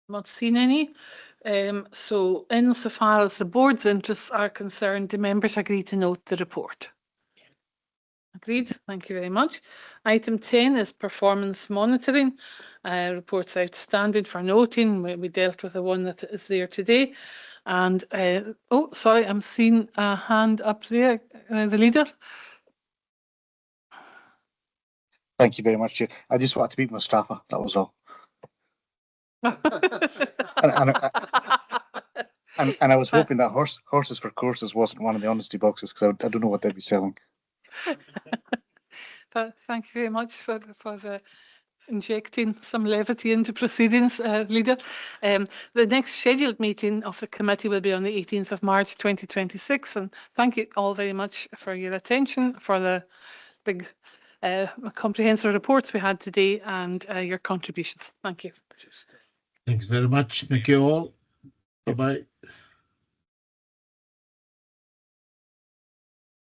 Not seen any. So insofar as the board's interests are concerned, do members agree to note the report? Agreed. Thank you very much. Item 10 is performance monitoring. Reports outstanding for noting. We dealt with the one that is there today. And, oh, sorry, I'm seeing a hand up there. The leader. Thank you very much, Chair. I just wanted to meet Mustafa, that was all. And I was hoping that horses for courses wasn't one of the honesty boxes, because I don't know what they'd be selling. Thank you very much for injecting some levity into proceedings, Leader. The next scheduled meeting of the committee will be on the 18th of March 2026. And thank you all very much for your attention, for the big comprehensive reports we had today, and your contributions. Thank you. Thanks very much. Thank you all. Bye-bye.